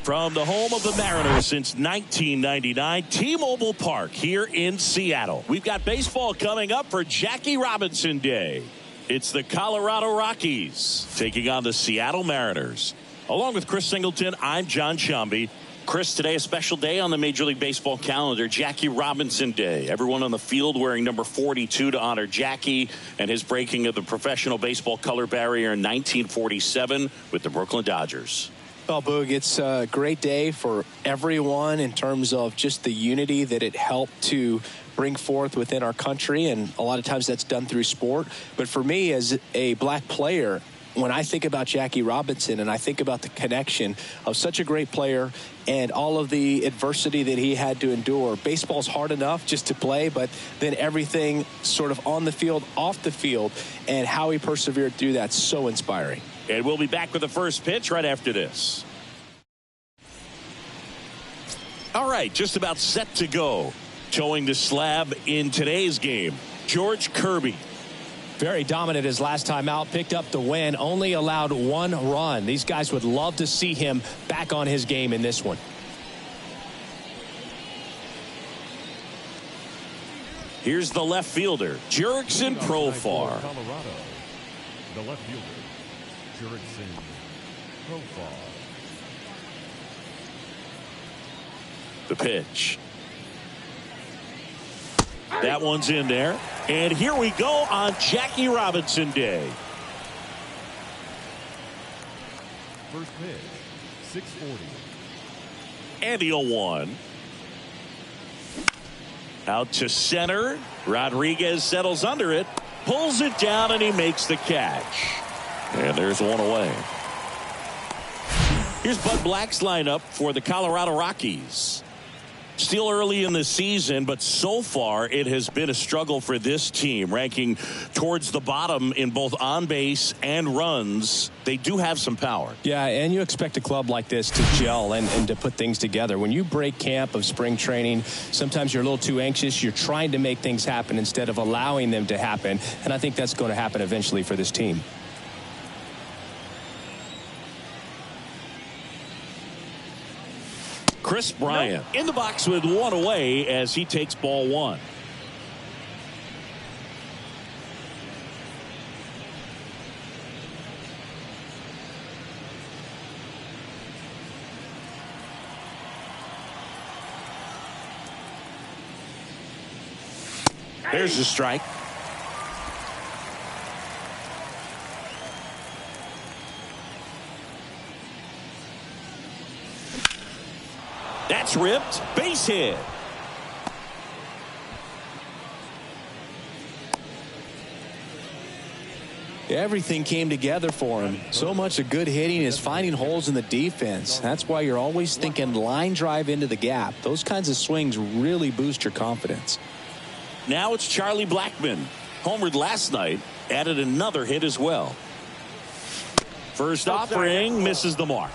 From the home of the Mariners since 1999, T-Mobile Park here in Seattle. We've got baseball coming up for Jackie Robinson Day. It's the Colorado Rockies taking on the Seattle Mariners. Along with Chris Singleton, I'm John Shambi. Chris, today a special day on the Major League Baseball calendar, Jackie Robinson Day. Everyone on the field wearing number 42 to honor Jackie and his breaking of the professional baseball color barrier in 1947 with the Brooklyn Dodgers. Well, Boog, it's a great day for everyone in terms of just the unity that it helped to bring forth within our country, and a lot of times that's done through sport. But for me, as a black player, when I think about Jackie Robinson and I think about the connection of such a great player and all of the adversity that he had to endure, baseball's hard enough just to play, but then everything sort of on the field, off the field, and how he persevered through that, so inspiring. And we'll be back with the first pitch right after this. All right, just about set to go. Towing the slab in today's game, George Kirby. Very dominant his last time out, picked up the win, only allowed one run. These guys would love to see him back on his game in this one. Here's the left fielder, Jurickson Profar. Colorado, the left fielder, Jurickson Profar. The pitch. That one's in there. And here we go on Jackie Robinson Day. First pitch, 640. And the 0-1. Out to center. Rodriguez settles under it. Pulls it down and he makes the catch. And there's one away. Here's Bud Black's lineup for the Colorado Rockies. Still early in the season, but so far it has been a struggle for this team, ranking towards the bottom in both on base and runs. They do have some power. Yeah, and you expect a club like this to gel and to put things together. When you break camp of spring training, sometimes you're a little too anxious. You're trying to make things happen instead of allowing them to happen. And I think that's going to happen eventually for this team. Chris Bryant in the box with one away as he takes ball one. There's the strike. That's ripped. Base hit. Everything came together for him. So much of good hitting is finding holes in the defense. That's why you're always thinking line drive into the gap. Those kinds of swings really boost your confidence. Now it's Charlie Blackmon. Homered last night. Added another hit as well. First offering misses the mark.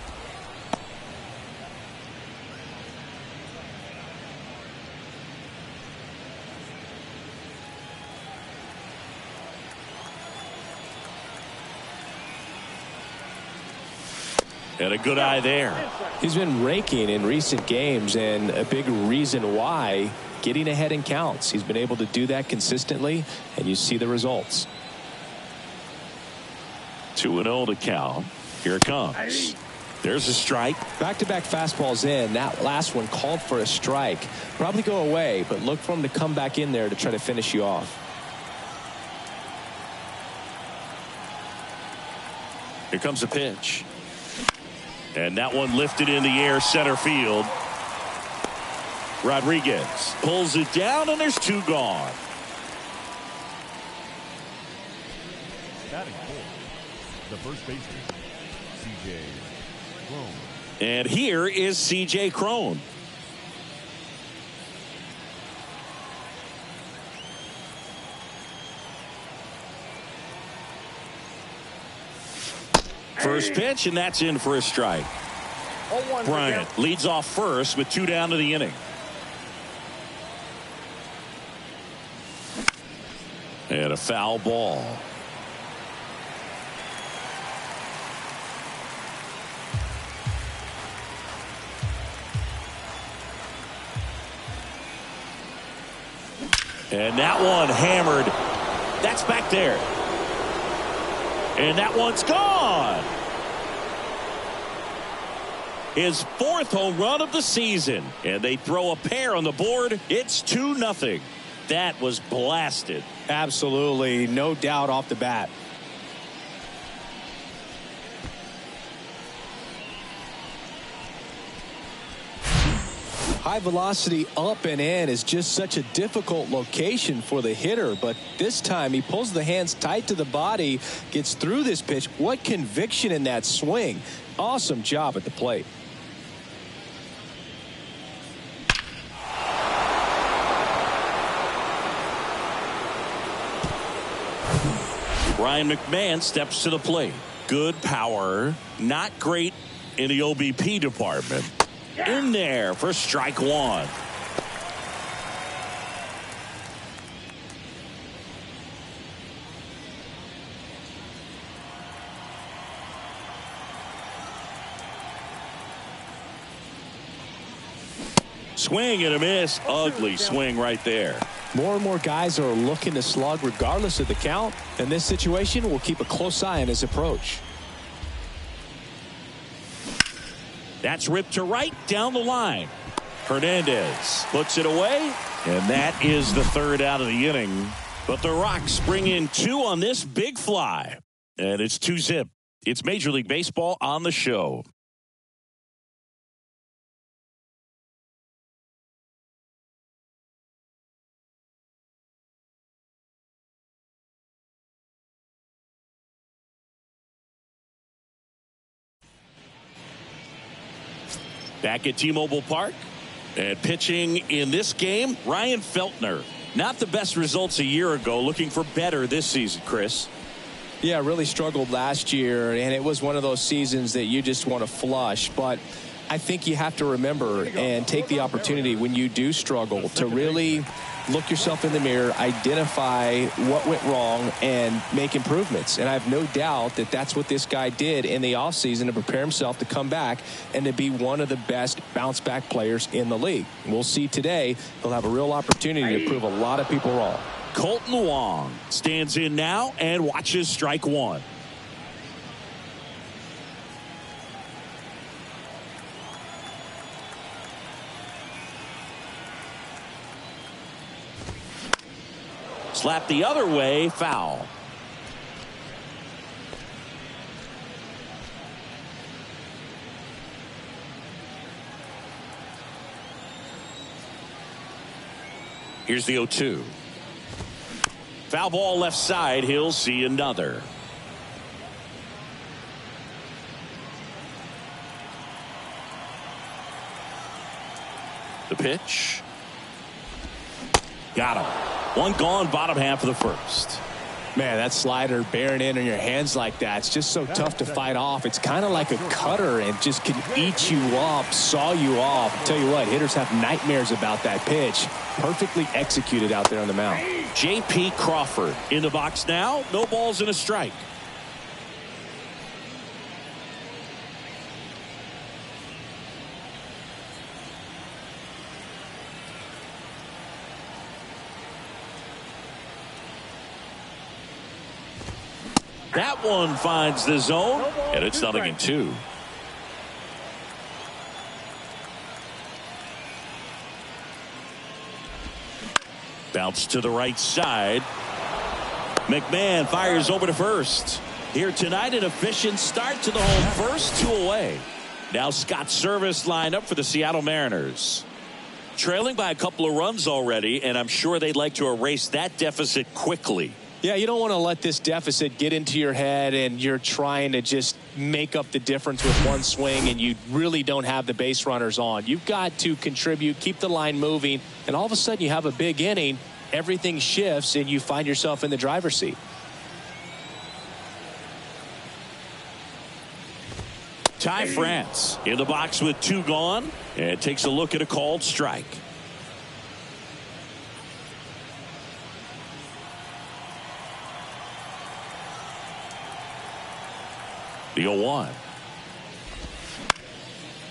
And a good eye there. He's been raking in recent games, and a big reason why, getting ahead in counts. He's been able to do that consistently, and you see the results. 2-0 to count. Here it comes. There's a strike. Back-to-back fastballs in. That last one called for a strike. Probably go away, but look for him to come back in there to try to finish you off. Here comes a pitch. And that one lifted in the air, center field. Rodriguez pulls it down, and there's two gone. Batting fourth, the first baseman, C.J. Cron. And here is C.J. Cron. First pitch, and that's in for a strike. Bryant leads off first with two down to the inning. And a foul ball. And that one hammered. That's back there. And that one's gone. His fourth home run of the season. And they throw a pair on the board. It's 2-0. That was blasted. Absolutely. No doubt off the bat. High velocity up and in is just such a difficult location for the hitter, but this time he pulls the hands tight to the body, gets through this pitch. What conviction in that swing. Awesome job at the plate. Ryan McMahon steps to the plate. Good power, not great in the OBP department. In there for strike one. Swing and a miss. Ugly swing right there. More and more guys are looking to slug regardless of the count. In this situation, we'll keep a close eye on his approach. That's ripped to right down the line. Hernandez puts it away, and that is the third out of the inning. But the Rocks bring in two on this big fly, and it's 2-0. It's Major League Baseball on the show. Back at T-Mobile Park. And pitching in this game, Ryan Feltner. Not the best results a year ago. Looking for better this season, Chris. Yeah, really struggled last year, and it was one of those seasons that you just want to flush. But I think you have to remember and take the opportunity when you do struggle to really look yourself in the mirror, identify what went wrong, and make improvements. And I have no doubt that that's what this guy did in the offseason to prepare himself to come back and to be one of the best bounce-back players in the league. We'll see today. He'll have a real opportunity to prove a lot of people wrong. Colton Wong stands in now and watches strike one. Slap the other way, foul. Here's the 0-2. Foul ball left side. He'll see another. The pitch. Got him. One gone, bottom half of the first. Man, that slider bearing in on your hands like that, it's just so tough to fight off. It's kind of like a cutter and just can eat you up, saw you off. I'll tell you what, hitters have nightmares about that pitch. Perfectly executed out there on the mound. J.P. Crawford in the box now. No balls and a strike. That one finds the zone, and it's 0-2. Bounce to the right side. McMahon fires over to first. Here tonight, an efficient start to the home first, 2 away. Now Scott Service lined up for the Seattle Mariners. Trailing by a couple of runs already, and I'm sure they'd like to erase that deficit quickly. Yeah, you don't want to let this deficit get into your head and you're trying to just make up the difference with one swing and you really don't have the base runners on. You've got to contribute, keep the line moving, and all of a sudden you have a big inning, everything shifts, and you find yourself in the driver's seat. Ty France in the box with 2 gone and takes a look at a called strike. The 0-1.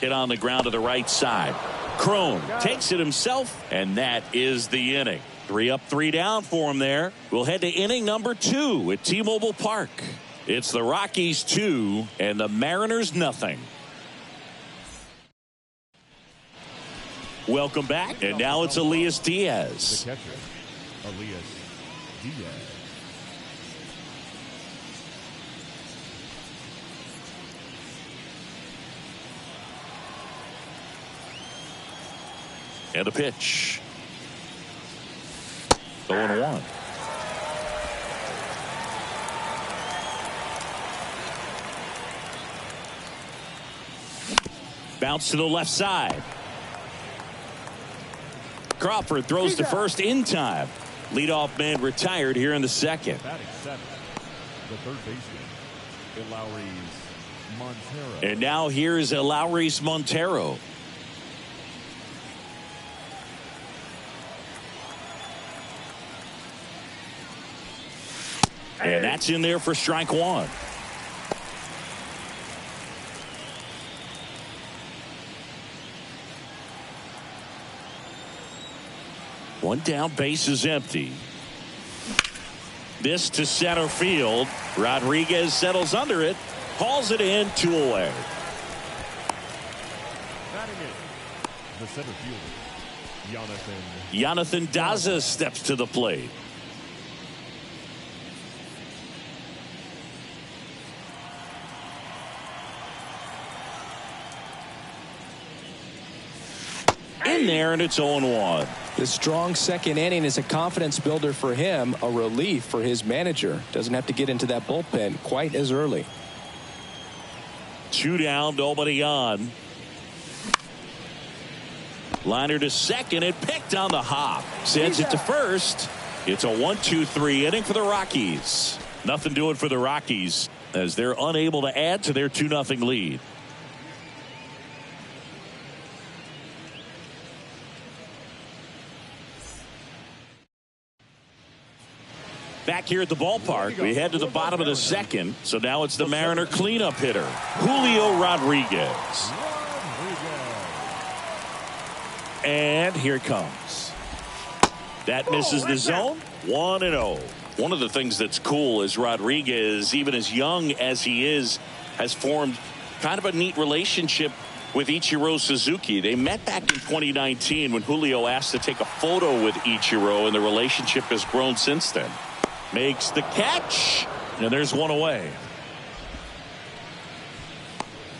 Hit on the ground to the right side. Crone takes it himself, and that is the inning. 3 up, 3 down for him there. We'll head to inning number 2 at T-Mobile Park. It's the Rockies 2 and the Mariners nothing. Welcome back, and now it's Elias Diaz. The catcher, Elias Diaz. And a pitch. 0-1. Bounce to the left side. Crawford throws to first in time. Leadoff man retired here in the second. Batting 7, the third baseman, Elauris Montero. And now here is Elauris Montero. And that's in there for strike 1. One down, base is empty. This to center field. Rodriguez settles under it, hauls it in, 2 away. Batting in, the center fielder, Jonathan Daza steps to the plate. In there, and it's 0-1. The strong second inning is a confidence builder for him, a relief for his manager. Doesn't have to get into that bullpen quite as early. 2 down, nobody on. Liner to second and picked on the hop. Sends it to first. It's a 1-2-3 inning for the Rockies. Nothing doing for the Rockies as they're unable to add to their 2-0 lead. Back here at the ballpark, we head to the bottom of the second. So now it's the Mariner cleanup hitter, Julio Rodriguez. And here it comes. That misses the zone. 1-0. One of the things that's cool is Rodriguez, even as young as he is, has formed kind of a neat relationship with Ichiro Suzuki. They met back in 2019 when Julio asked to take a photo with Ichiro, and the relationship has grown since then. Makes the catch, and there's one away.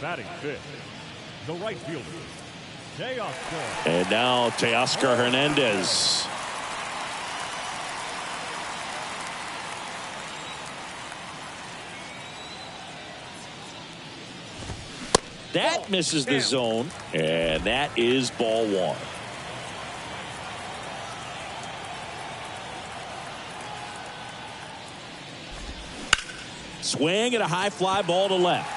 Batting fifth, the right fielder, Teoscar. And now Teoscar Hernandez. That misses the zone, and that is ball one. Swing and a high fly ball to left.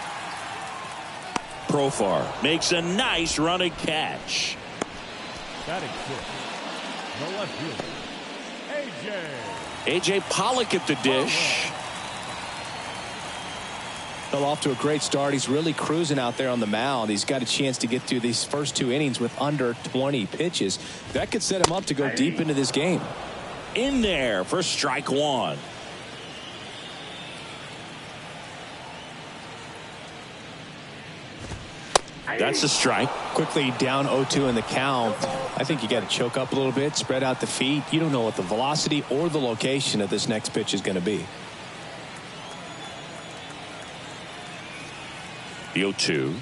Profar makes a nice running catch. Batting fifth, the left fielder, A.J. Pollock at the dish. Fell off to a great start. He's really cruising out there on the mound. He's got a chance to get through these first 2 innings with under 20 pitches. That could set him up to go deep into this game. In there for strike one. That's a strike. Quickly down 0-2 in the count. I think you got to choke up a little bit, spread out the feet. You don't know what the velocity or the location of this next pitch is going to be. The 0-2.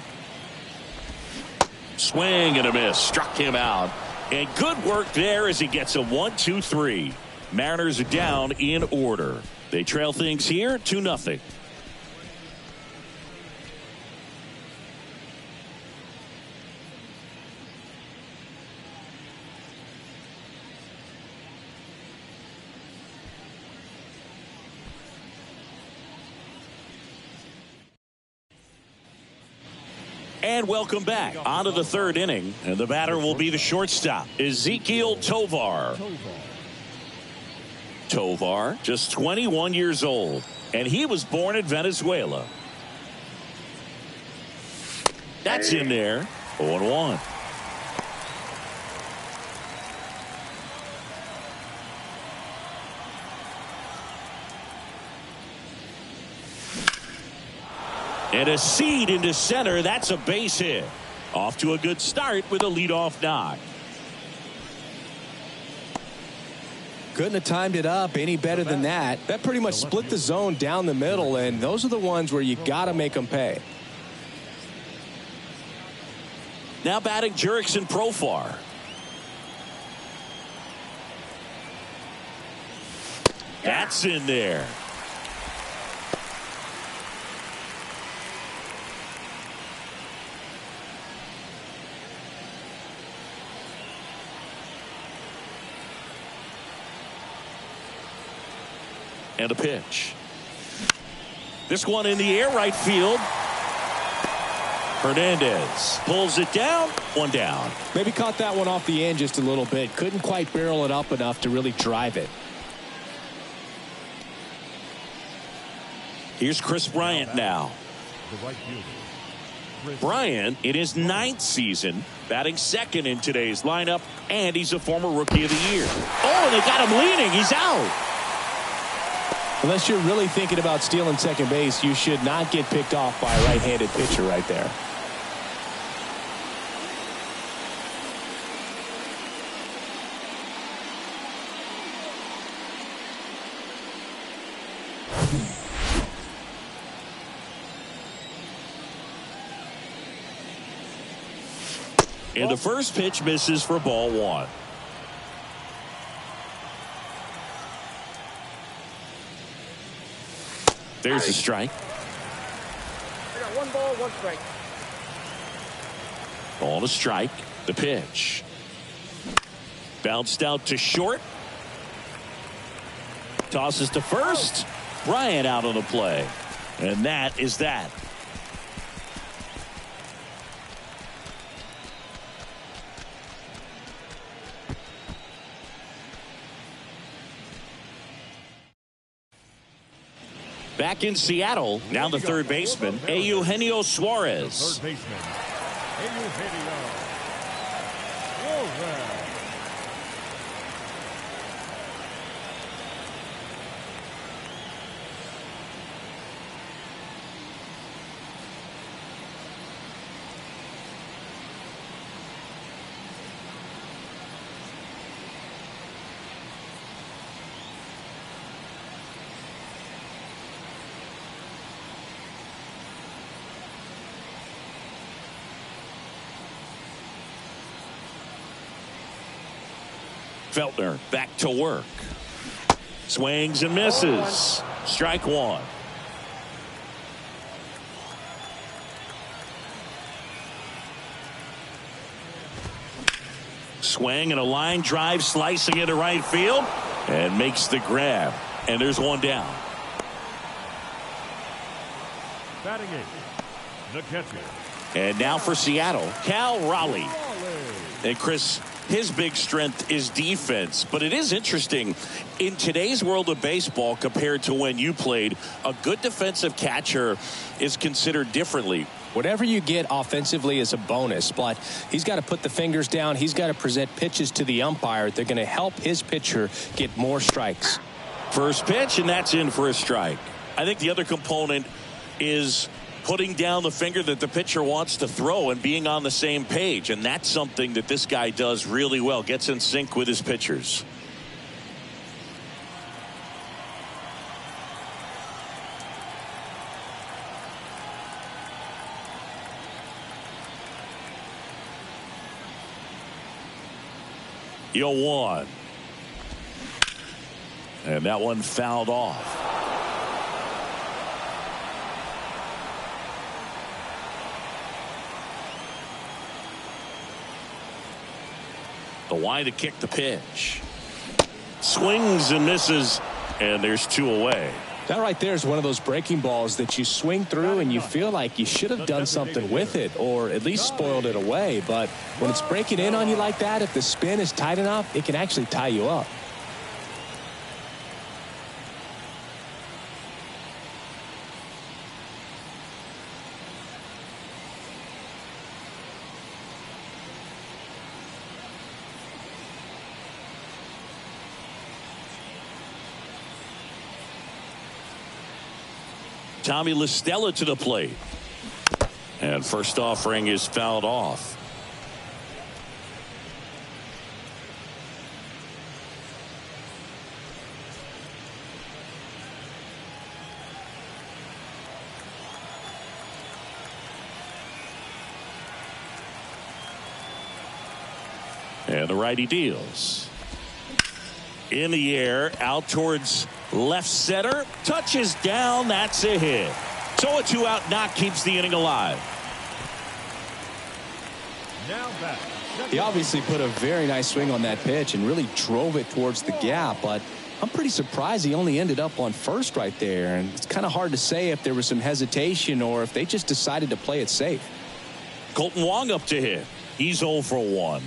Swing and a miss. Struck him out. And good work there as he gets a 1-2-3. Mariners are down in order. They trail things here 2-0. And welcome back onto the third inning, and the batter will be the shortstop, Ezequiel Tovar. Tovar, just 21 years old, and he was born in Venezuela. That's in there. 0-1. And a seed into center. That's a base hit. Off to a good start with a leadoff knock. Couldn't have timed it up any better than that. That pretty much split the zone down the middle, and those are the ones where you got to make them pay. Now batting Jurickson Profar. That's in there. And a pitch. This one in the air, right field. Hernandez pulls it down. One down. Maybe caught that one off the end just a little bit. Couldn't quite barrel it up enough to really drive it. Here's Chris Bryant now. the right fielder. Bryant in his 9th season, batting second in today's lineup, and he's a former Rookie of the Year. Oh, they got him leaning. He's out. Unless you're really thinking about stealing second base, you should not get picked off by a right-handed pitcher right there. And the first pitch misses for ball one. There's the strike. I got 1 ball, 1 strike. Ball to strike. The pitch. Bounced out to short. Tosses to first. Bryant out on the play. And that is that. Back in Seattle, now the third baseman, Eugenio Suarez. Third baseman, Eugenio Suarez. Feltner back to work. Swings and misses. Strike one. Swing and a line drive slicing into right field and makes the grab. And there's one down. Batting eighth, the catcher. And now for Seattle, Cal Raleigh. And Chris, his big strength is defense, but it is interesting in today's world of baseball compared to when you played. A good defensive catcher is considered differently. Whatever you get offensively is a bonus, but he's got to put the fingers down. He's got to present pitches to the umpire. They're going to help his pitcher get more strikes. First pitch, and that's in for a strike. I think the other component is putting down the finger that the pitcher wants to throw and being on the same page. And that's something that this guy does really well. Gets in sync with his pitchers. Yo, one. And that one fouled off. The wind to kick the pitch. Swings and misses, and there's two away. That right there is one of those breaking balls that you swing through and you feel like you should have done something with it or at least spoiled it away. But when it's breaking in on you like that, if the spin is tight enough, it can actually tie you up. Tommy La Stella to the plate. And first offering is fouled off. And the righty deals. In the air, out towards left center, touches down. That's a hit. So a 2-out knock keeps the inning alive. Now back. He obviously put a very nice swing on that pitch and really drove it towards the gap, but I'm pretty surprised he only ended up on first right there. And it's kind of hard to say if there was some hesitation or if they just decided to play it safe. Colton Wong up to hit. He's 0 for 1.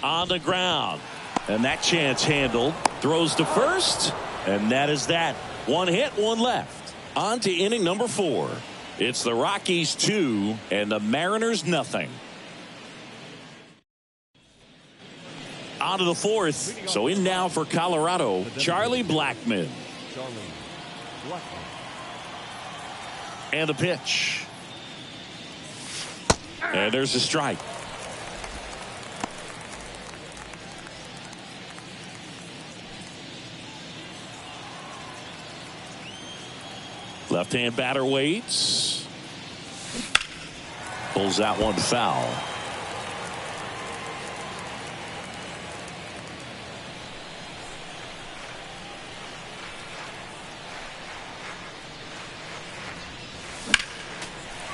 On the ground, and that chance handled. Throws to first, and that is that. One hit, one left. On to inning number 4. It's the Rockies 2 and the Mariners nothing. On to the 4th. So in now for Colorado, Charlie Blackmon. And the pitch. And there's a strike. Left-hand batter waits. Pulls that one foul.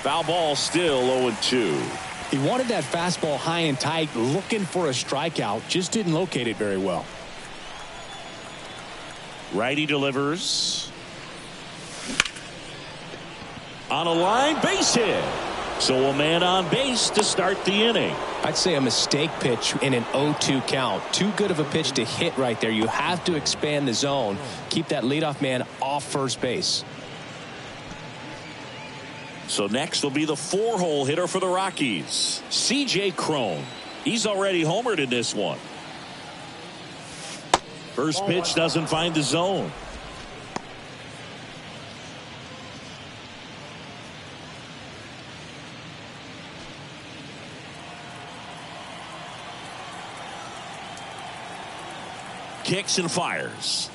Foul ball, still 0-2. He wanted that fastball high and tight, looking for a strikeout, just didn't locate it very well. Righty delivers. On a line, base hit. So a man on base to start the inning. I'd say a mistake pitch in an 0-2 count. Too good of a pitch to hit right there. You have to expand the zone. Keep that leadoff man off first base. So next will be the 4-hole hitter for the Rockies, C.J. Cron. He's already homered in this one. First pitch doesn't find the zone. Kicks and fires.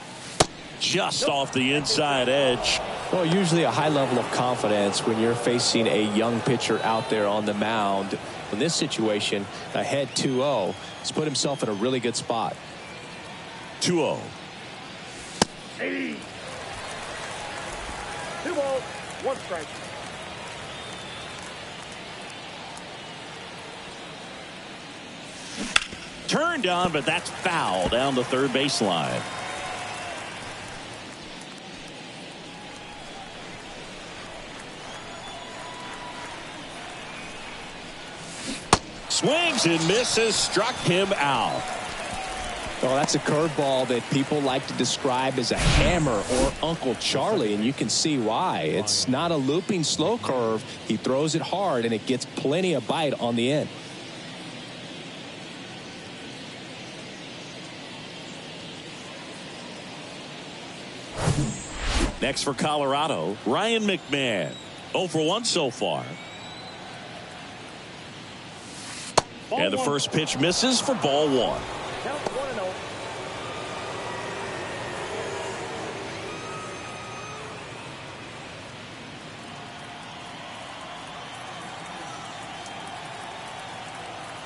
Just off the inside edge. Well, usually a high level of confidence when you're facing a young pitcher out there on the mound. In this situation, ahead 2-0, he's put himself in a really good spot. 2-0. 80. 2 balls, 1 strike. Turned on, but that's foul down the third baseline. Swings and misses, struck him out. Well, that's a curveball that people like to describe as a hammer or Uncle Charlie, and you can see why. It's not a looping slow curve. He throws it hard, and it gets plenty of bite on the end. Next for Colorado, Ryan McMahon. 0 for 1 so far. And the first pitch misses for ball 1. Count 1-0.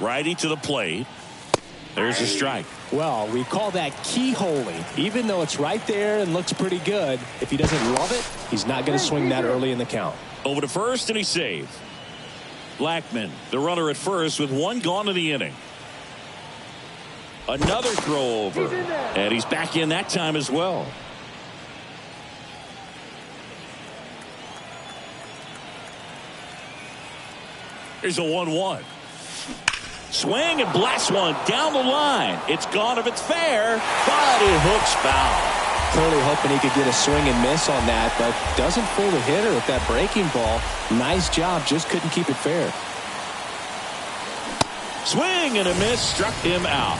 Righty to the plate. There's a strike. Well, we call that keyholing. Even though it's right there and looks pretty good, if he doesn't love it, he's not going to swing that early in the count. Over to first, and he saved. Blackman, the runner at first, with 1 gone in the inning. Another throw over, and he's back in that time as well. Here's a 1-1. Swing and blast one down the line. It's gone if it's fair, but it hooks foul. Clearly hoping he could get a swing and miss on that, but doesn't fool the hitter with that breaking ball. Nice job, just couldn't keep it fair. Swing and a miss, struck him out.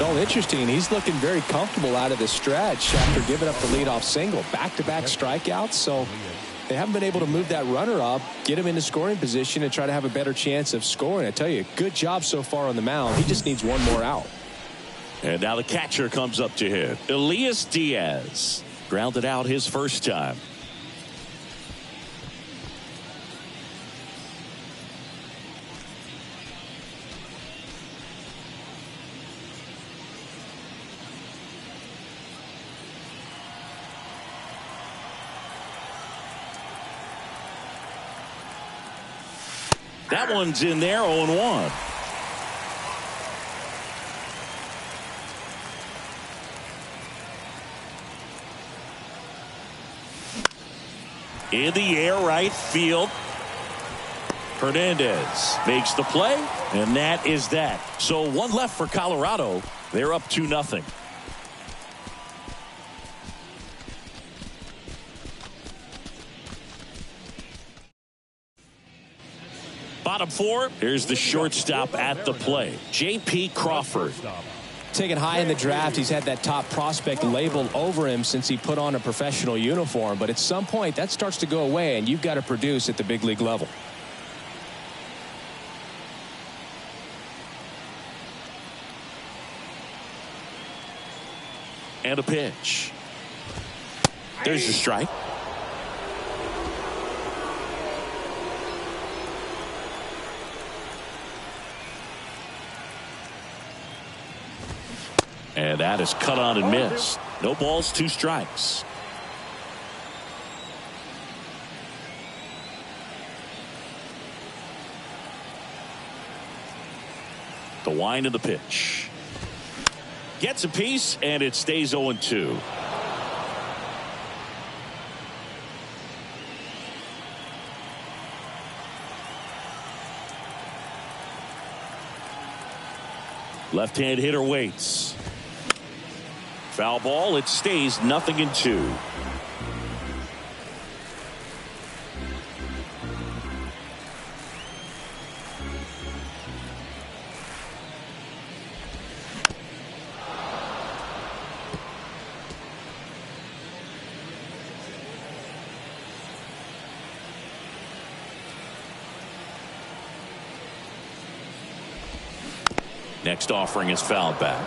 Oh, interesting. He's looking very comfortable out of the stretch after giving up the leadoff single. Back-to-back strikeouts, so they haven't been able to move that runner up, get him into scoring position, and try to have a better chance of scoring. I tell you, good job so far on the mound. He just needs one more out. And now the catcher comes up to him. Elias Diaz grounded out his first time. That one's in there, 0-1. In the air, right field. Hernandez makes the play, and that is that. So 1 left for Colorado. They're up 2-0. Bottom 4, here's the shortstop at the plate, J.P. Crawford. Taken high in the draft, he's had that top prospect label over him since he put on a professional uniform. But at some point, that starts to go away, and you've got to produce at the big league level. And a pitch. There's a strike. And that is cut on and missed. No balls, 2 strikes. The wind of the pitch. Gets a piece, and it stays 0-2. Left-hand hitter waits. Foul ball. It stays 0-2. Next offering is fouled back.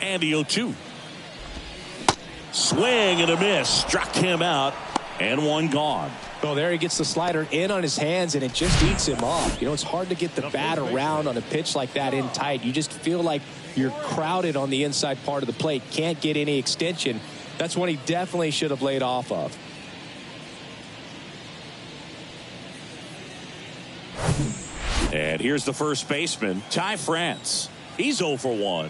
And the 0-2. Swing and a miss. Struck him out. And one gone. Well, there he gets the slider in on his hands, and it just eats him off. You know, it's hard to get the bat around on a pitch like that in tight. You just feel like you're crowded on the inside part of the plate. Can't get any extension. That's one he definitely should have laid off of. And here's the first baseman, Ty France. He's 0 for 1.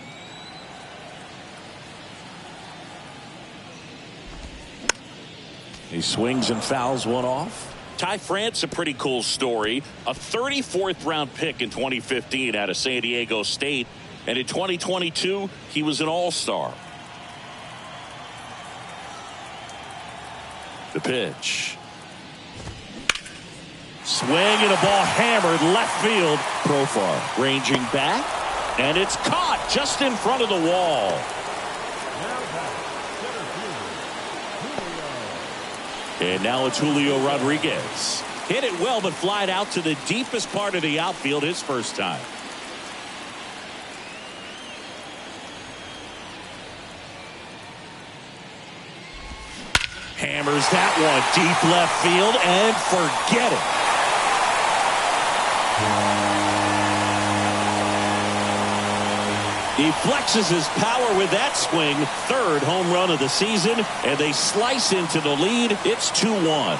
He swings and fouls one off. Ty France, a pretty cool story. A 34th round pick in 2015 out of San Diego State. And in 2022, he was an all-star. The pitch. Swing and a ball hammered left field. Profar ranging back. And it's caught just in front of the wall. And now it's Julio Rodriguez. Hit it well, but flied out to the deepest part of the outfield his first time. Hammers that one deep left field and forget it. He flexes his power with that swing. 3rd home run of the season, and they slice into the lead. It's 2-1.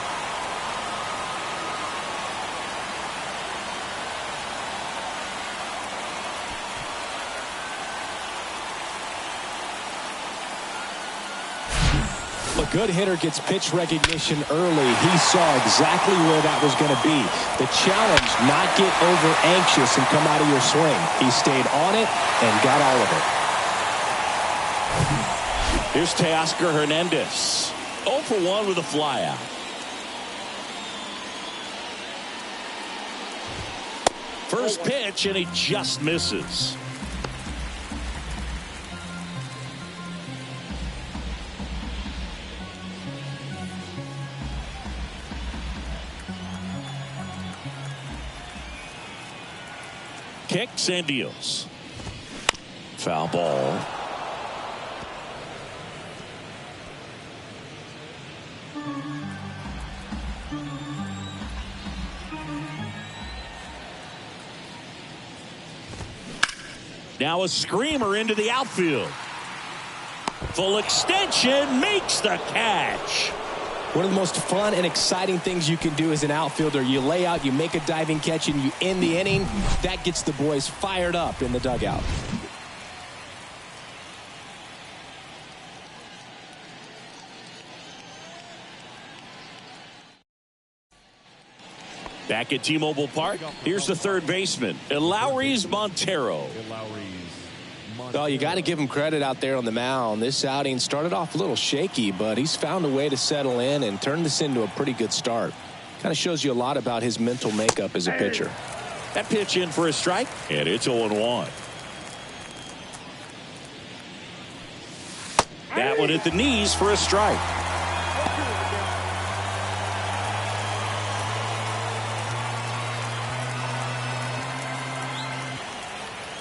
A good hitter gets pitch recognition early. He saw exactly where that was going to be. The challenge, not get over anxious and come out of your swing. He stayed on it and got all of it. Here's Teoscar Hernandez. 0 for 1 with a flyout. First pitch, and he just misses. Kicks and deals. Foul ball. Now a screamer into the outfield. Full extension, makes the catch. One of the most fun and exciting things you can do as an outfielder. You lay out, you make a diving catch, and you end the inning. That gets the boys fired up in the dugout. Back at T-Mobile Park, here's the third baseman, Eleuris Montero. Well, you got to give him credit out there on the mound. This outing started off a little shaky, but he's found a way to settle in and turn this into a pretty good start. Kind of shows you a lot about his mental makeup as a pitcher. That pitch in for a strike, and it's 0-1. That one at the knees for a strike.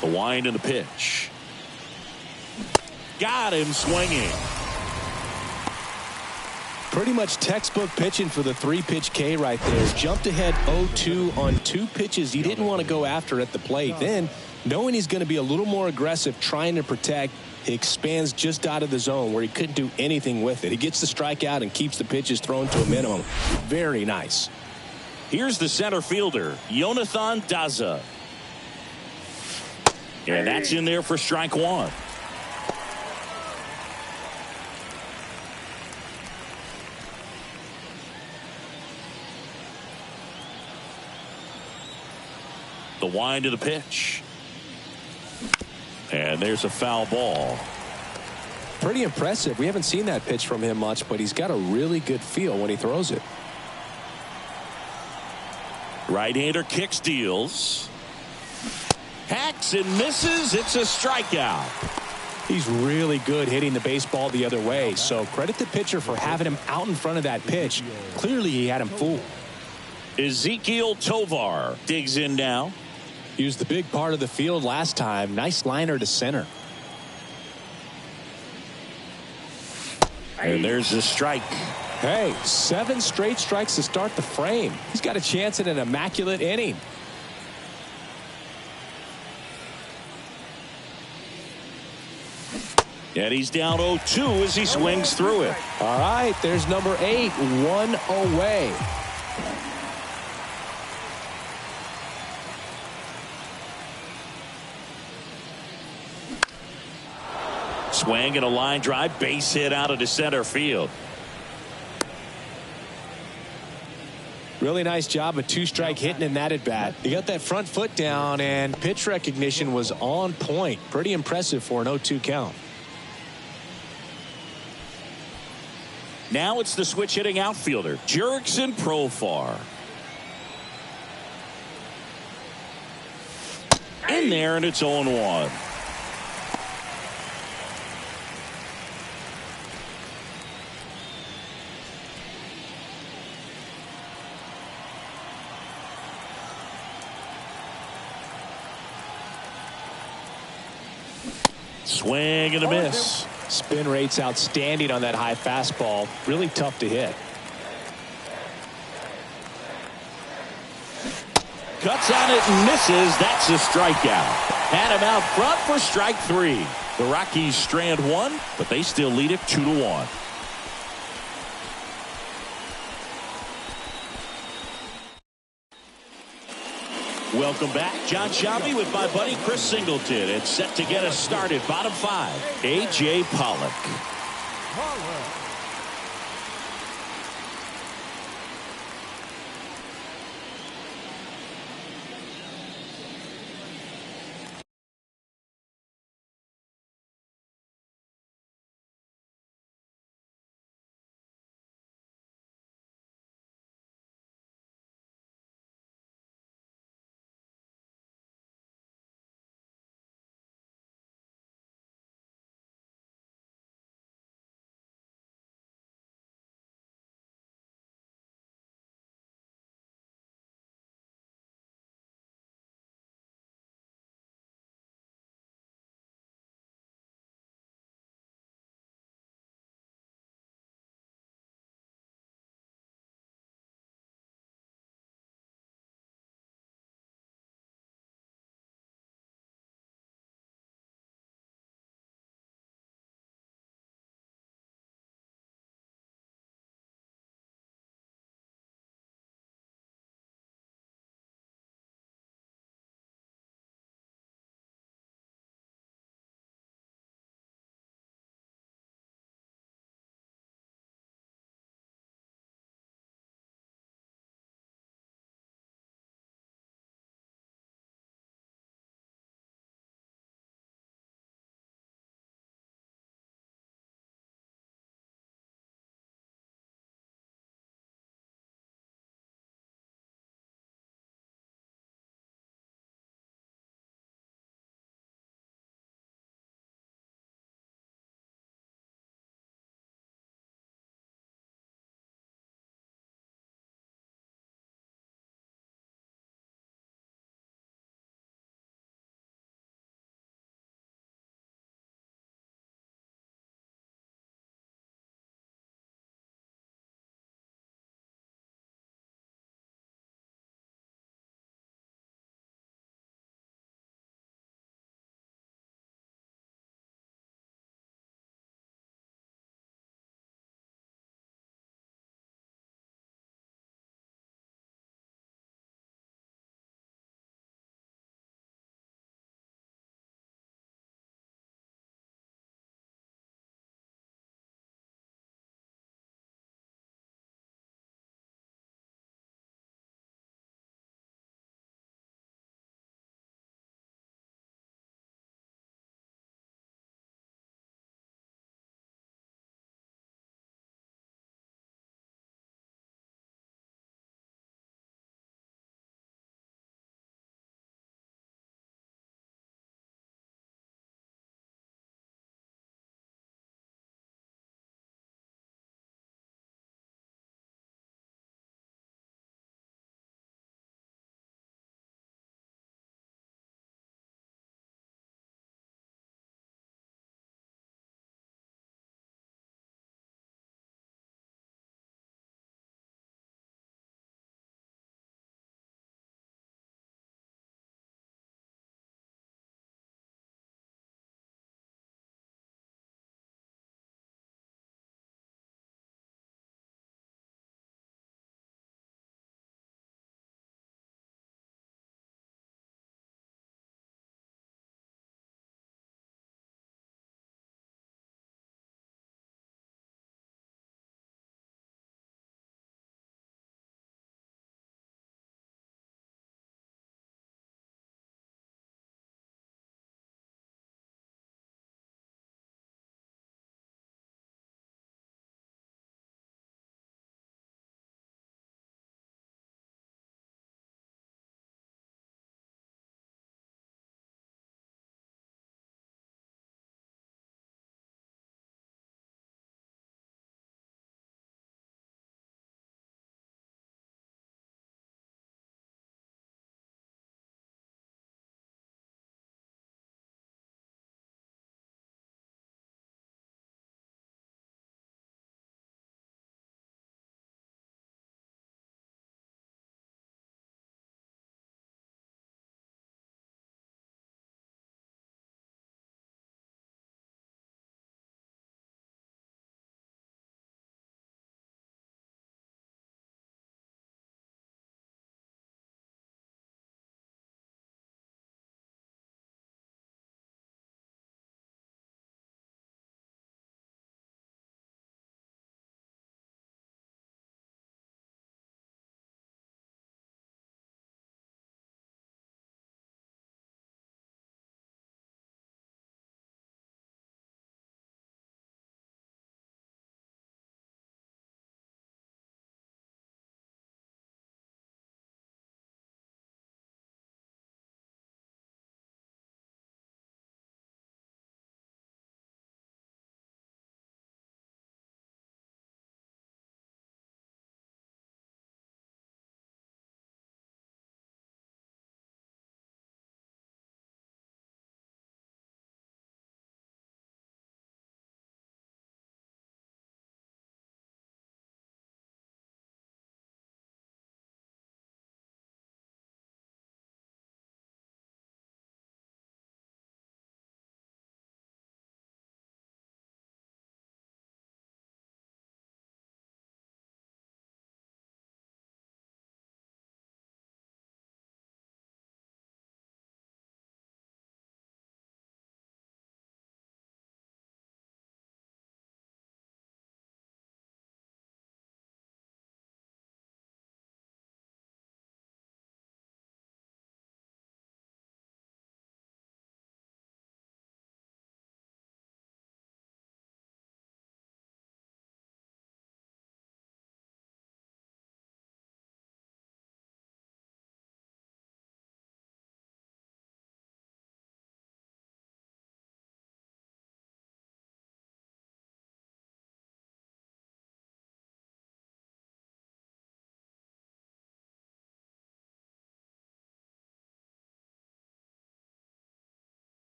The wind and the pitch. Got him swinging. Pretty much textbook pitching for the 3-pitch K right there. Jumped ahead 0-2 on 2 pitches he didn't want to go after at the plate. Then, knowing he's going to be a little more aggressive trying to protect, he expands just out of the zone where he couldn't do anything with it. He gets the strikeout and keeps the pitches thrown to a minimum. Very nice. Here's the center fielder, Jonathan Daza. And that's in there for strike one. The wind of the pitch. And there's a foul ball. Pretty impressive. We haven't seen that pitch from him much, but he's got a really good feel when he throws it. Right-hander kicks, deals. Hacks and misses. It's a strikeout. He's really good hitting the baseball the other way, so credit the pitcher for having him out in front of that pitch. Clearly he had him fooled. Ezekiel Tovar digs in now. He was the big part of the field last time. Nice liner to center. And there's a strike. Hey, 7 straight strikes to start the frame. He's got a chance at an immaculate inning. And he's down 0-2 as he swings through it. All right, there's number 8, 1 away. Swing and a line drive, base hit out into center field. Really nice job of 2-strike hitting in that at bat. He got that front foot down and pitch recognition was on point. Pretty impressive for an 0-2 count. Now it's the switch hitting outfielder, Jurickson Profar. In there, and it's 0-1. Swing and a miss. Spin rate's outstanding on that high fastball. Really tough to hit. Cuts on it and misses. That's a strikeout. Had him out front for strike 3. The Rockies strand 1, but they still lead it 2-1. Welcome back. John Shelby with my buddy Chris Singleton. It's set to get us started. Bottom 5, A.J. Pollock.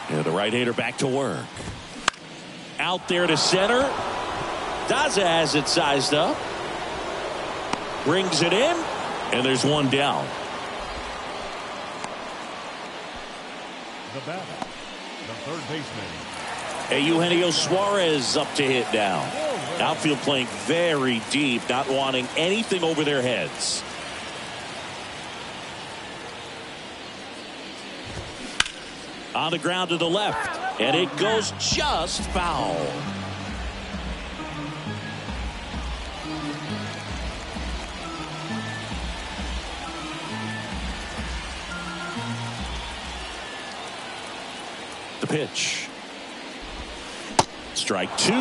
And the right-hander back to work. Out there to center. Daza has it sized up. Brings it in. And there's one down. The batter, the third baseman. Eugenio Suarez up to hit now. Outfield playing very deep, not wanting anything over their heads. On the ground to the left, and it goes just foul. The pitch. Strike two.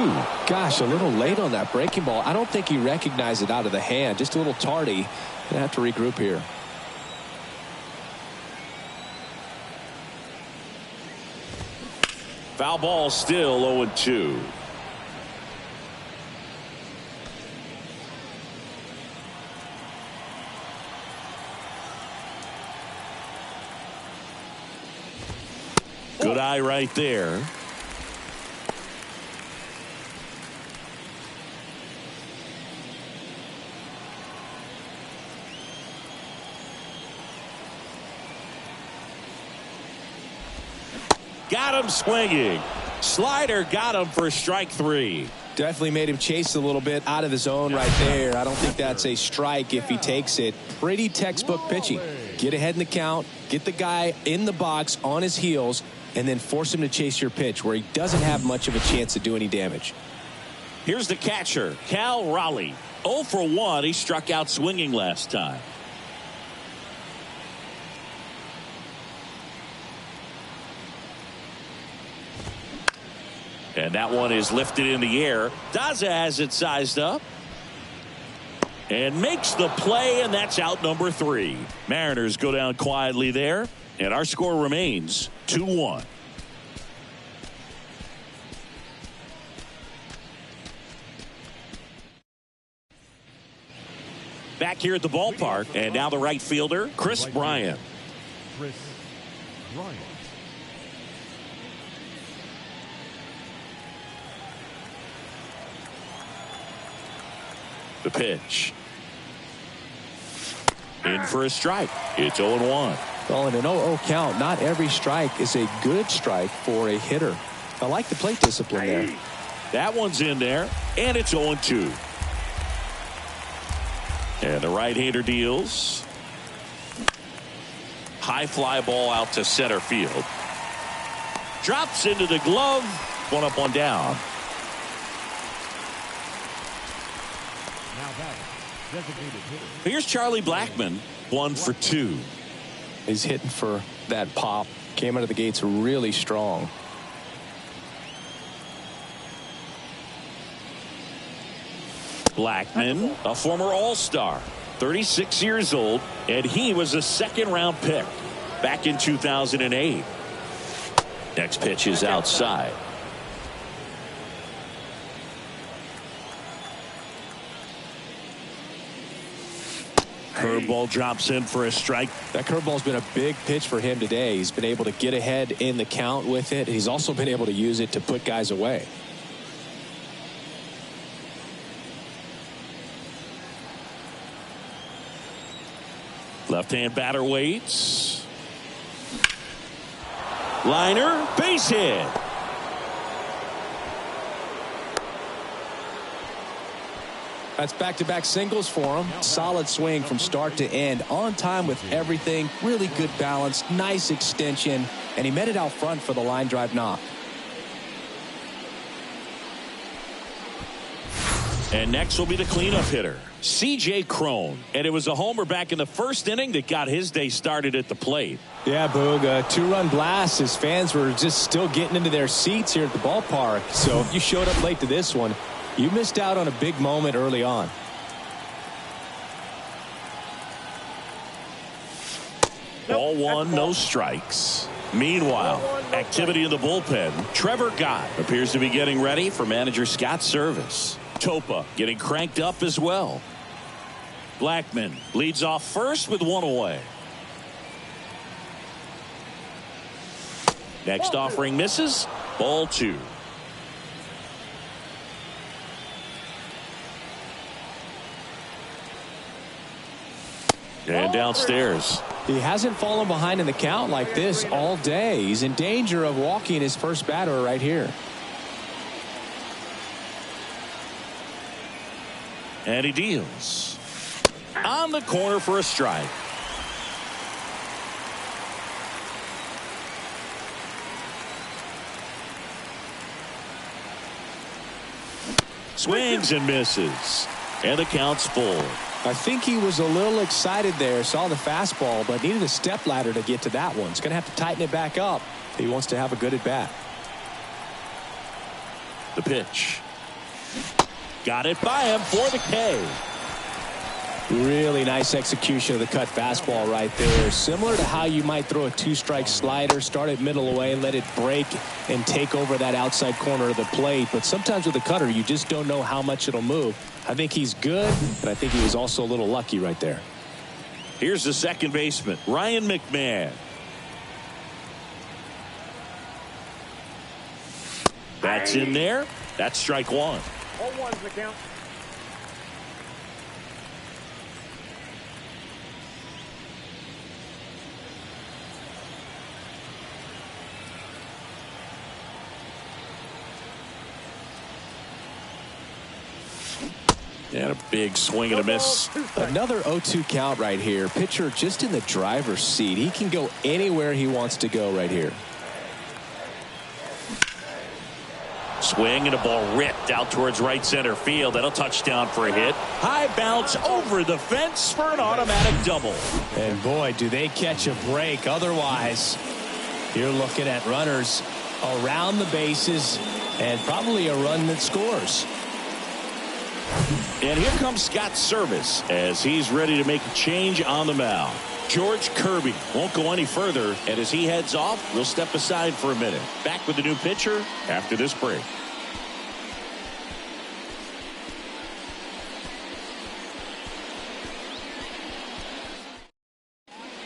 Gosh, a little late on that breaking ball. I don't think he recognized it out of the hand. Just a little tardy. Gonna have to regroup here. Foul ball, still 0-2. Good eye right there. Got him swinging. Slider got him for strike three. Definitely made him chase a little bit out of his zone right there. I don't think that's a strike if he takes it. Pretty textbook pitching. Get ahead in the count, get the guy in the box on his heels, and then force him to chase your pitch where he doesn't have much of a chance to do any damage. Here's the catcher, Cal Raleigh. 0 for 1. He struck out swinging last time. And that one is lifted in the air. Daza has it sized up. And makes the play, and that's out number 3. Mariners go down quietly there, and our score remains 2-1. Back here at the ballpark, and now the right fielder, Chris Bryant. Chris Bryant. The pitch. In for a strike. It's 0-1. Well, in an 0-0 count, not every strike is a good strike for a hitter. I like the plate discipline there. That one's in there, and it's 0-2. And the right-hander deals. High fly ball out to center field. Drops into the glove. One up, one down. Here's Charlie Blackmon, 1 for 2. He's hitting for that pop. Came out of the gates really strong. Blackmon, a former All-Star, 36 years old, and he was a second-round pick back in 2008. Next pitch is outside. Curveball drops in for a strike. That curveball's been a big pitch for him today. He's been able to get ahead in the count with it. He's also been able to use it to put guys away. Left-hand batter waits. Liner, base hit. That's back-to-back singles for him. Solid swing from start to end. On time with everything. Really good balance. Nice extension. And he met it out front for the line drive knock. And next will be the cleanup hitter, C.J. Cron. And it was a homer back in the first inning that got his day started at the plate. Yeah, Boog, a 2-run blast. His fans were just still getting into their seats here at the ballpark. So if you showed up late to this one, you missed out on a big moment early on. Ball one, no strikes. Meanwhile, activity in the bullpen. Trevor Gott appears to be getting ready for manager Scott's service. Topa getting cranked up as well. Blackmon leads off first with one away. Next offering misses. Ball 2. And downstairs. He hasn't fallen behind in the count like this all day. He's in danger of walking his first batter right here. And he deals. On the corner for a strike. Swings and misses. And the count's full. I think he was a little excited there, saw the fastball, but needed a step ladder to get to that one. He's going to have to tighten it back up if he wants to have a good at bat. The pitch. Got it by him for the K. Really nice execution of the cut fastball right there. Similar to how you might throw a 2-strike slider, start it middle away, let it break and take over that outside corner of the plate. But sometimes with a cutter, you just don't know how much it'll move. I think he's good, but I think he was also a little lucky right there. Here's the second baseman, Ryan McMahon. That's in there. That's strike 1. 0-1's the count. And a big swing and a miss. Another 0-2 count right here. Pitcher just in the driver's seat. He can go anywhere he wants to go right here. Swing and a ball ripped out towards right center field. That'll touchdown for a hit. High bounce over the fence for an automatic double. And boy, do they catch a break. Otherwise, you're looking at runners around the bases and probably a run that scores. And here comes Scott Service as he's ready to make a change on the mound. George Kirby won't go any further, and as he heads off, we'll step aside for a minute. Back with the new pitcher after this break.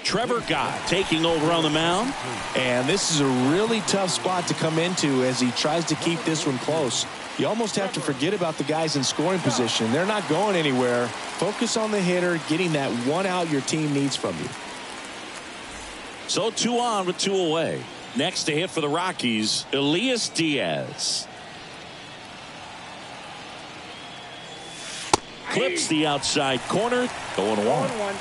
Trevor Gott taking over on the mound. And this is a really tough spot to come into as he tries to keep this one close. You almost have to forget about the guys in scoring position. They're not going anywhere. Focus on the hitter, getting that one out your team needs from you. So 2 on with 2 away. Next to hit for the Rockies, Elias Diaz. Clips the outside corner. 0-1. 1-1.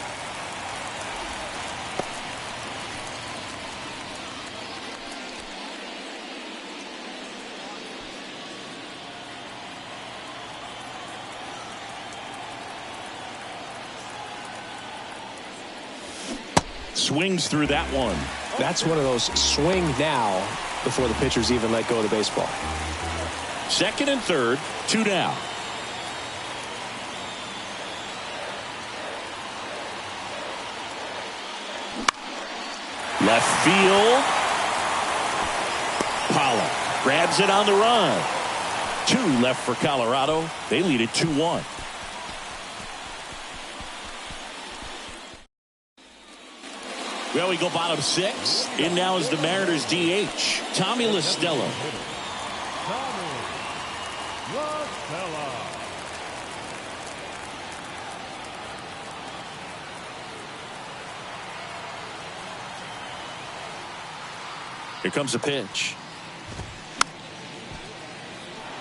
Swings through that one. That's one of those swing now before the pitchers even let go of the baseball. Second and third, 2 down. Left field. Pollock grabs it on the run. 2 left for Colorado. They lead it 2-1. Well, we go bottom 6. In now is the Mariners DH, Tommy La Stella. Here comes a pitch.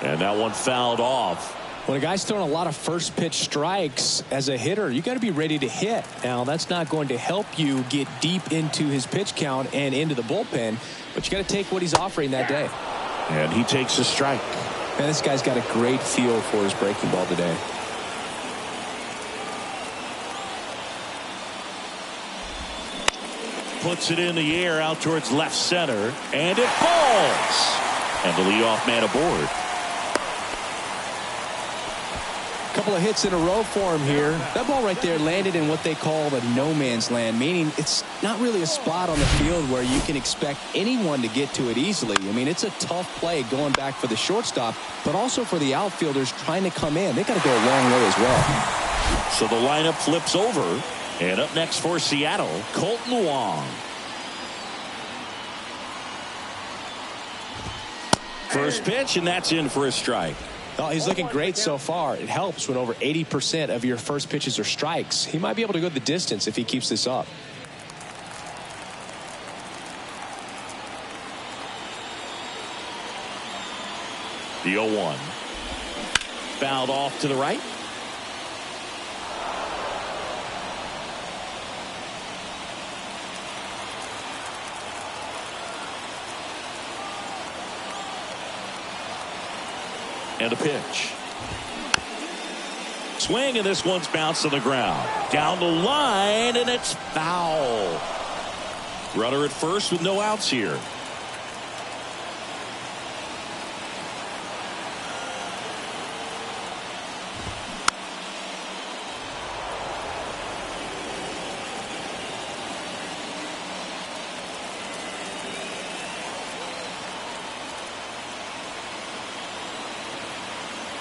And that one fouled off. When a guy's throwing a lot of first pitch strikes as a hitter, you got to be ready to hit. Now, that's not going to help you get deep into his pitch count and into the bullpen, but you got to take what he's offering that day. And he takes a strike. Man, this guy's got a great feel for his breaking ball today. Puts it in the air out towards left center, and it falls. And the leadoff man aboard. Couple of hits in a row for him here. That ball right there landed in what they call the no man's land, meaning it's not really a spot on the field where you can expect anyone to get to it easily. I mean, it's a tough play going back for the shortstop, but also for the outfielders trying to come in. They got to go a long way as well. So the lineup flips over, and up next for Seattle, Colton Wong. First pitch, and that's in for a strike. Oh, he's looking great so far. It helps when over 80% of your first pitches are strikes. He might be able to go the distance if he keeps this up. The 0-1. Fouled off to the right. And a pitch. Swing, and this one's bounced to the ground. Down the line, and it's foul. Runner at first with no outs here.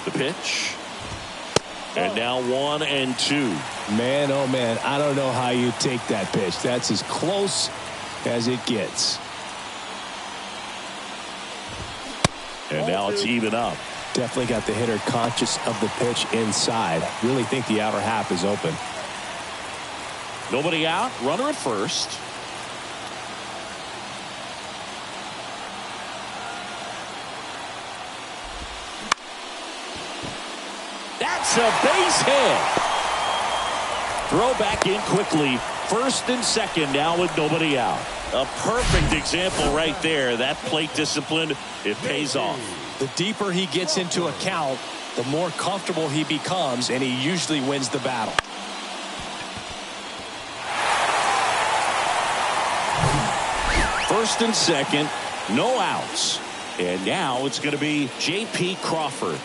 The pitch. And now 1-2. Man, oh man, I don't know how you take that pitch. That's as close as it gets. And now it's even up. Definitely got the hitter conscious of the pitch inside. Really think the outer half is open. Nobody out. Runner at first. That's a base hit. Throw back in quickly. First and second now with nobody out. A perfect example right there. That plate discipline, it pays off. The deeper he gets into a count, the more comfortable he becomes, and he usually wins the battle. First and second, no outs. And now it's going to be J.P. Crawford.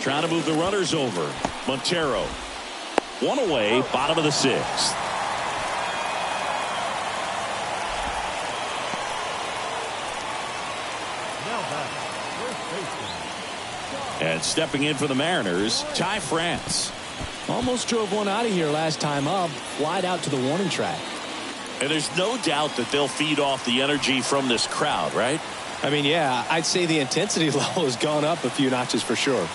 Trying to move the runners over. Montero. One away, bottom of the sixth. And stepping in for the Mariners, Ty France. Almost drove one out of here last time up. Flied out to the warning track. And there's no doubt that they'll feed off the energy from this crowd, right? I mean, yeah, I'd say the intensity level has gone up a few notches for sure.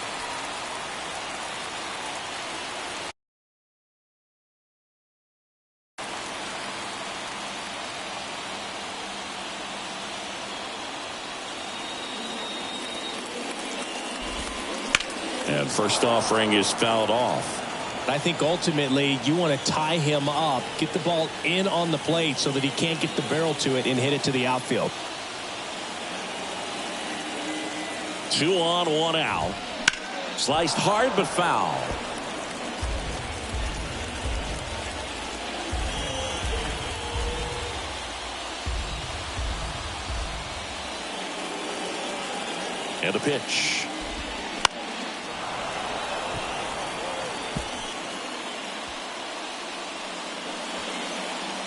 And first offering is fouled off. I think ultimately you want to tie him up, get the ball in on the plate so that he can't get the barrel to it and hit it to the outfield. 2 on, 1 out. Sliced hard but foul. And a pitch.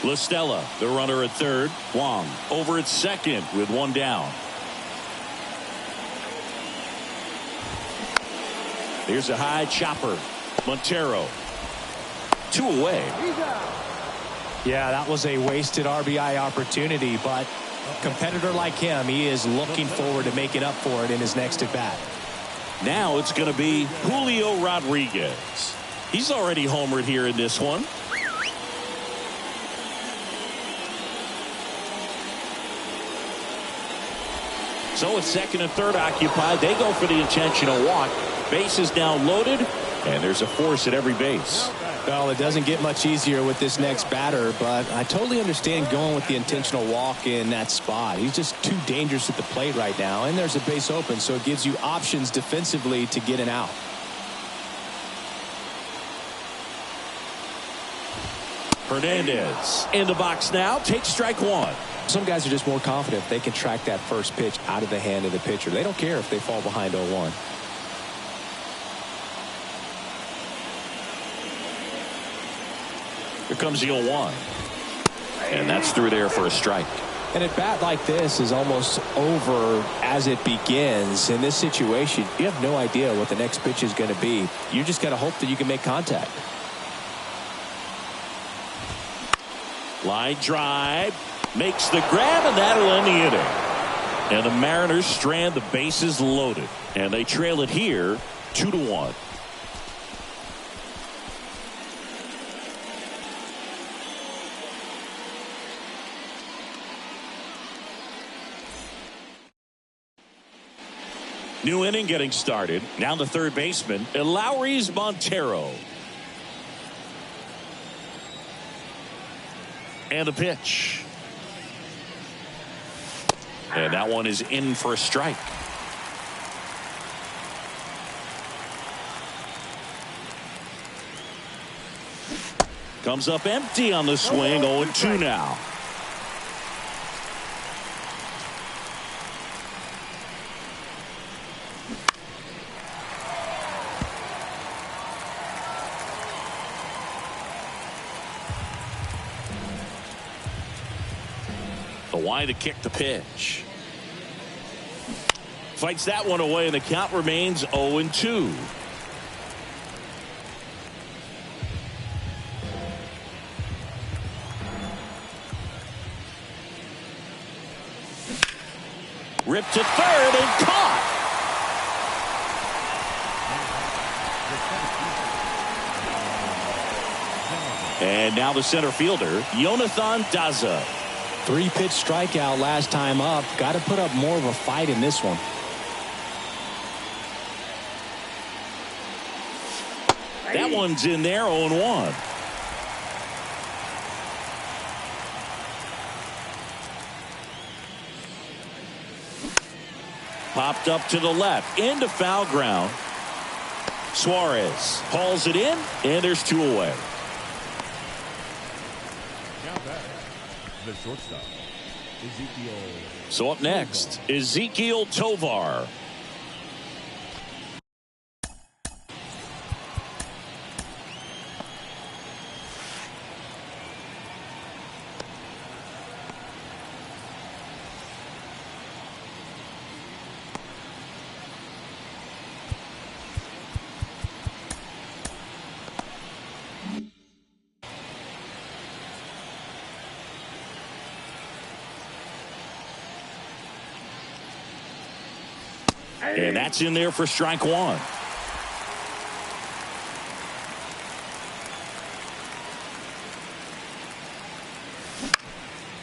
LaStella, the runner at third. Wong over at second with one down. Here's a high chopper. Montero. 2 away. Yeah, that was a wasted RBI opportunity, but a competitor like him, he is looking forward to making up for it in his next at bat. Now it's going to be Julio Rodriguez. He's already homered here in this one. So with second and third occupied, they go for the intentional walk. Base is now loaded, and there's a force at every base. Well, it doesn't get much easier with this next batter, but I totally understand going with the intentional walk in that spot. He's just too dangerous at the plate right now, and there's a base open, so it gives you options defensively to get an out. Hernandez in the box now, takes strike one. Some guys are just more confident if they can track that first pitch out of the hand of the pitcher. They don't care if they fall behind 0-1. Here comes the 0-1. And that's through there for a strike. And at bat like this is almost over as it begins. In this situation, you have no idea what the next pitch is going to be. You just got to hope that you can make contact. Line drive. Makes the grab, and that'll end the inning. And the Mariners strand the bases loaded. And they trail it here 2-1. New inning getting started. Now the third baseman, Lowry's Montero. And the pitch. And that one is in for a strike. Comes up empty on the swing. 0-2 now. The wide to kick the pitch. Fights that one away, and the count remains 0-2. Ripped to third and caught. And now the center fielder, Jonathan Daza. 3-pitch strikeout last time up. Got to put up more of a fight in this one. That one's in there, 0-1. Popped up to the left, into foul ground. Suarez hauls it in, and there's 2 away. Now back, the shortstop, Ezekiel. So up next, Ezekiel Tovar. And that's in there for strike 1.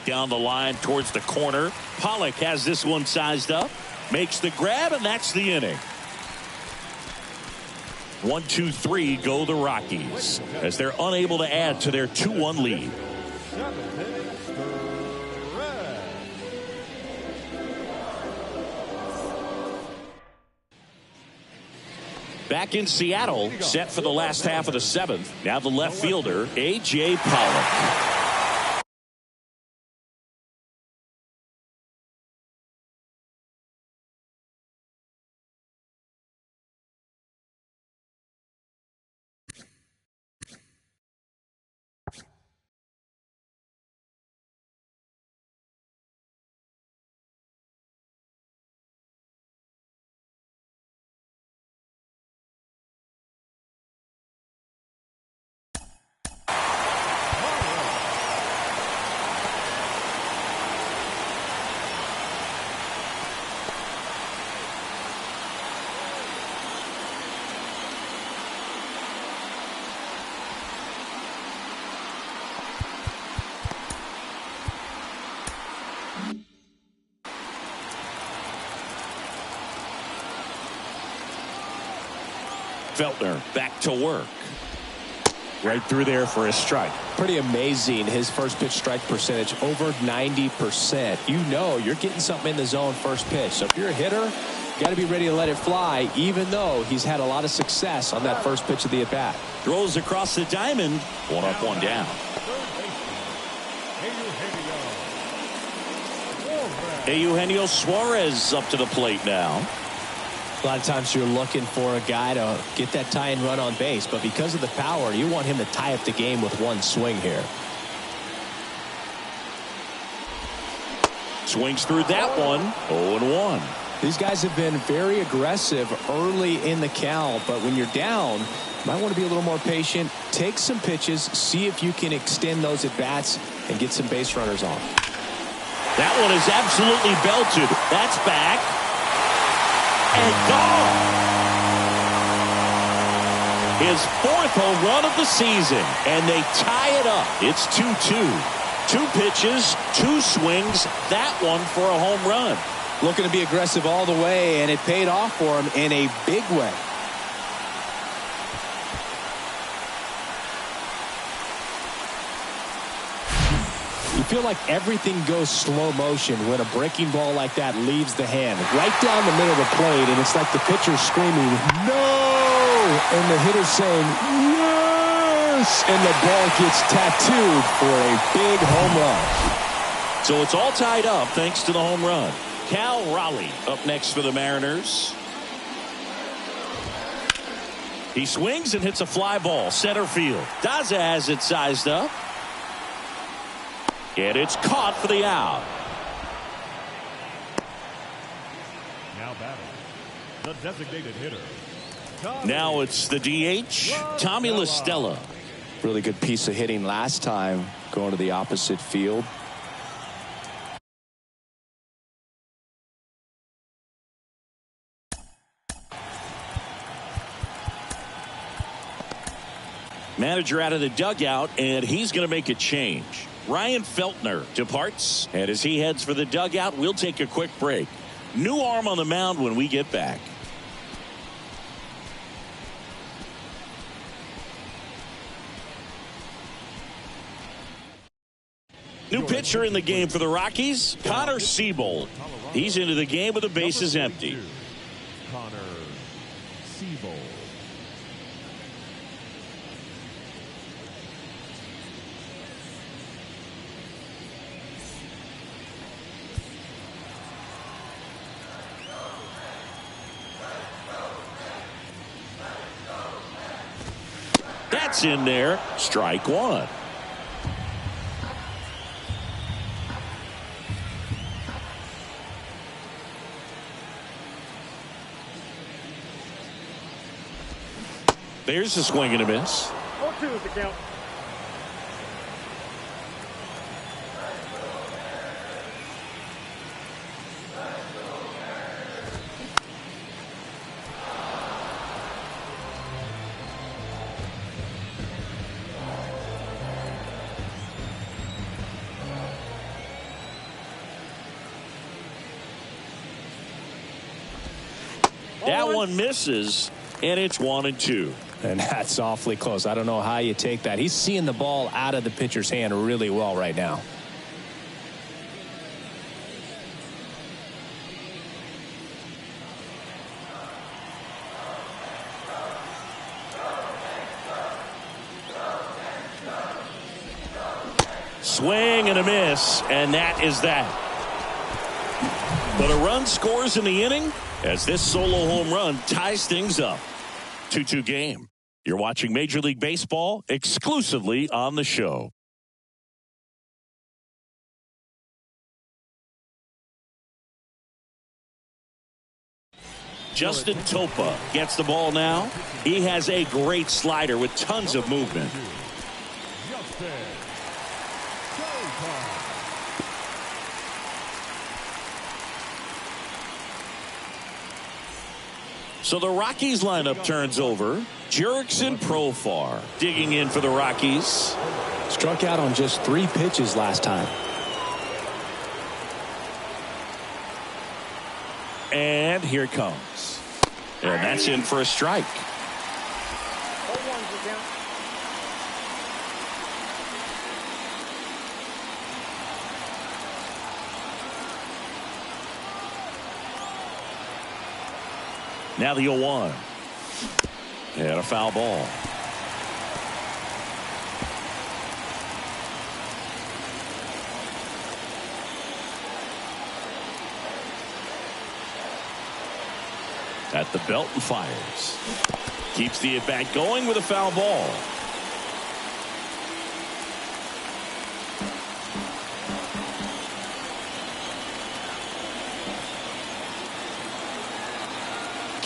Down the line towards the corner. Pollock has this one sized up. Makes the grab, and that's the inning. 1-2-3 go the Rockies as they're unable to add to their 2-1 lead. Back in Seattle, set for the last half of the 7th. Now the left fielder, A.J. Pollock. Feltner back to work. Right through there for a strike. Pretty amazing, his first pitch strike percentage, over 90%. You know you're getting something in the zone first pitch. So if you're a hitter, you got to be ready to let it fly, even though he's had a lot of success on that first pitch of the at-bat. Throws across the diamond. 1 up, 1 down. Eugenio Suarez up to the plate now. A lot of times you're looking for a guy to get that tie-in run on base, but because of the power, you want him to tie up the game with one swing here. Swings through that one. 0-1. These guys have been very aggressive early in the count, but when you're down, you might want to be a little more patient. Take some pitches, see if you can extend those at-bats and get some base runners on. That one is absolutely belted. That's back. And gone. His 4th home run of the season. And they tie it up. It's 2-2. 2 pitches, 2 swings. That one for a home run. Looking to be aggressive all the way, and it paid off for him in a big way. You feel like everything goes slow motion when a breaking ball like that leaves the hand. Right down the middle of the plate, and it's like the pitcher screaming, "No!" and the hitter saying, "Yes!" and the ball gets tattooed for a big home run. So it's all tied up thanks to the home run. Cal Raleigh up next for the Mariners. He swings and hits a fly ball center field. Daza has it sized up. And it's caught for the out. Now batting, the designated hitter. Now it's the DH, Tommy La Stella. Really good piece of hitting last time going to the opposite field. Manager out of the dugout, and he's going to make a change. Ryan Feltner departs, and as he heads for the dugout, we'll take a quick break. New arm on the mound when we get back. New pitcher in the game for the Rockies, Connor Siebold. He's into the game with the bases empty. Connor Siebold. That's in there. Strike one. There's a swing and a miss. 0-2 is the count. That one misses, and it's 1-2. And that's awfully close. I don't know how you take that. He's seeing the ball out of the pitcher's hand really well right now. Swing and a miss, and that is that. But a run scores in the inning as this solo home run ties things up. 2-2 game. You're watching Major League Baseball exclusively on the show. Justin Topa gets the ball now. He has a great slider with tons of movement. So the Rockies lineup turns over. Jurickson Profar digging in for the Rockies. Struck out on just 3 pitches last time. And here it comes. And that's in for a strike. 0-1 is the count. Now the 0-1. And a foul ball. At the belt and fires. Keeps the at-bat going with a foul ball.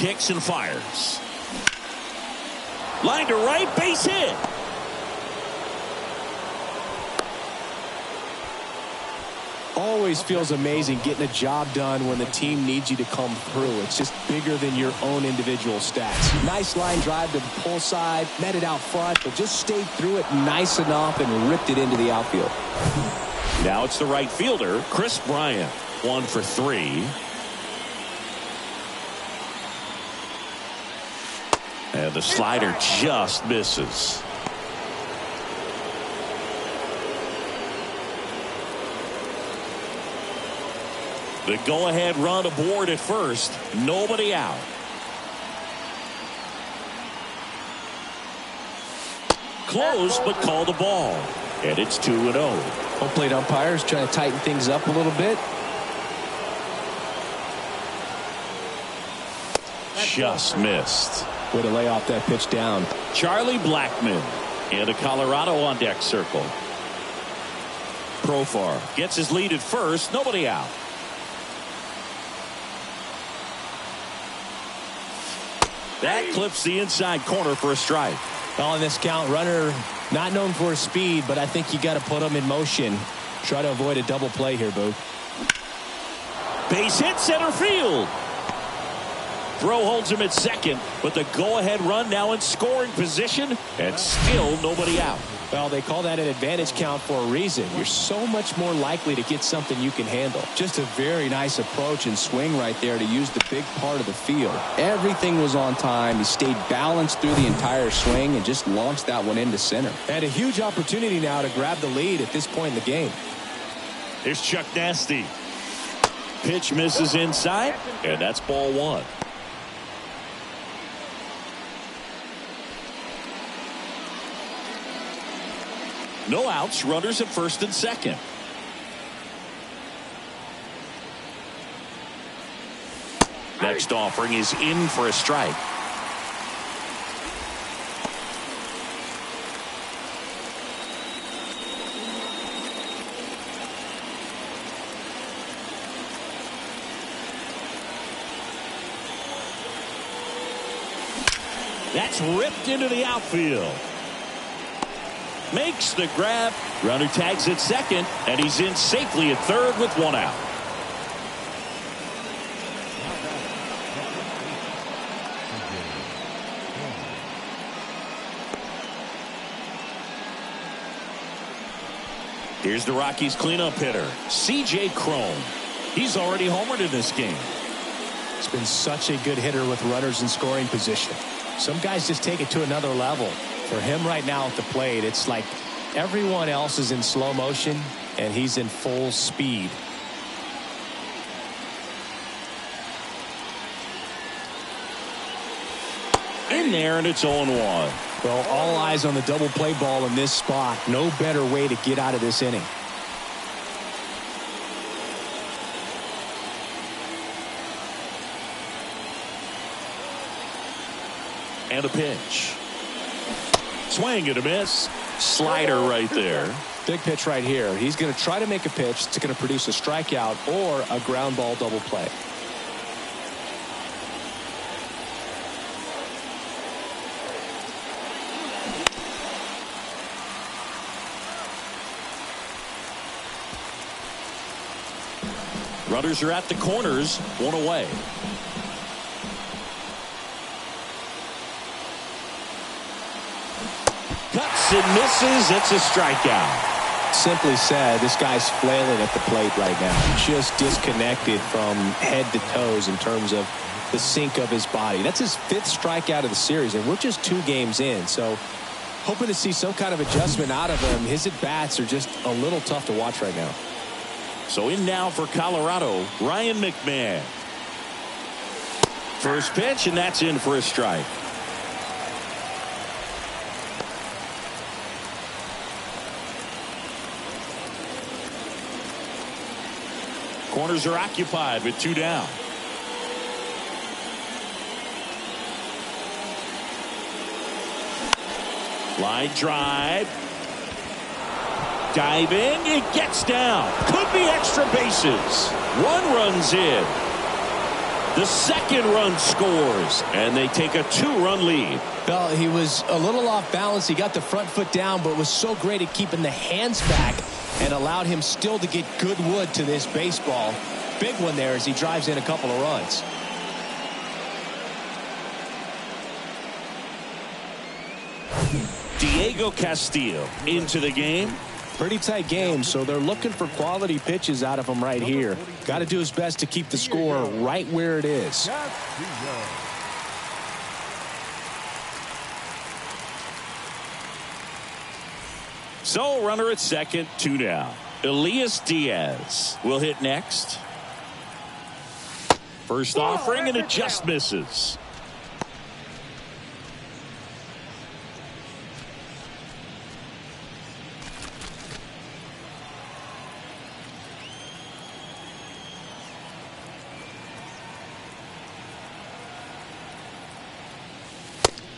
kicks and fires. Line to right, base hit. Always feels amazing getting a job done when the team needs you to come through. It's just bigger than your own individual stats. Nice line drive to the pull side, met it out front, but just stayed through it nice enough and ripped it into the outfield. Now it's the right fielder, Chris Bryant. 1 for 3. And the slider just misses. The go-ahead run aboard at first. Nobody out. Close, but called the ball. And it's 2-0. Home plate umpires trying to tighten things up a little bit. Just missed. Way to lay off that pitch down. Charlie Blackmon into Colorado on deck circle. Profar gets his lead at first. Nobody out. That clips the inside corner for a strike. On this count, runner not known for his speed, but I think you got to put him in motion. Try to avoid a double play here, Boo. Base hit center field. Throw holds him at second, but the go-ahead run now in scoring position, and still nobody out. Well, they call that an advantage count for a reason. You're so much more likely to get something you can handle. Just a very nice approach and swing right there to use the big part of the field. Everything was on time. He stayed balanced through the entire swing and just launched that one into center. And a huge opportunity now to grab the lead at this point in the game. Here's Chuck Nasty. Pitch misses inside, and that's ball 1. No outs, runners at first and second. Next offering is in for a strike. That's ripped into the outfield. Makes the grab. Runner tags at second, and he's in safely at third with 1 out. Here's the Rockies cleanup hitter, C.J. Cron. He's already homered in this game. It's been such a good hitter with runners in scoring position. Some guys just take it to another level. For him right now at the plate, it's like everyone else is in slow motion and he's in full speed. In there, and it's 0-1. Well, all eyes on the double play ball in this spot. No better way to get out of this inning. And a pitch. Swing and a miss. Slider right there. Big pitch right here. He's going to try to make a pitch that's going to produce a strikeout or a ground ball double play. Runners are at the corners, 1 away. Cuts and misses. It's a strikeout. Simply said, this guy's flailing at the plate right now. Just disconnected from head to toes in terms of the sink of his body. That's his 5th strikeout of the series, and we're just 2 games in. So hoping to see some kind of adjustment out of him. His at-bats are just a little tough to watch right now. So in now for Colorado, Ryan McMahon. First pitch, and that's in for a strike. Corners are occupied with 2 down. Line drive. Diving, it gets down. Could be extra bases. 1 run's in. The second run scores, and they take a 2-run lead. Well, he was a little off balance. He got the front foot down, but was so great at keeping the hands back and allowed him still to get good wood to this baseball. Big one there as he drives in a couple of runs. Diego Castillo into the game. Pretty tight game, so they're looking for quality pitches out of him right here. Got to do his best to keep the score right where it is. So runner at second, 2 down. Elias Diaz will hit next. First offering, and it just misses.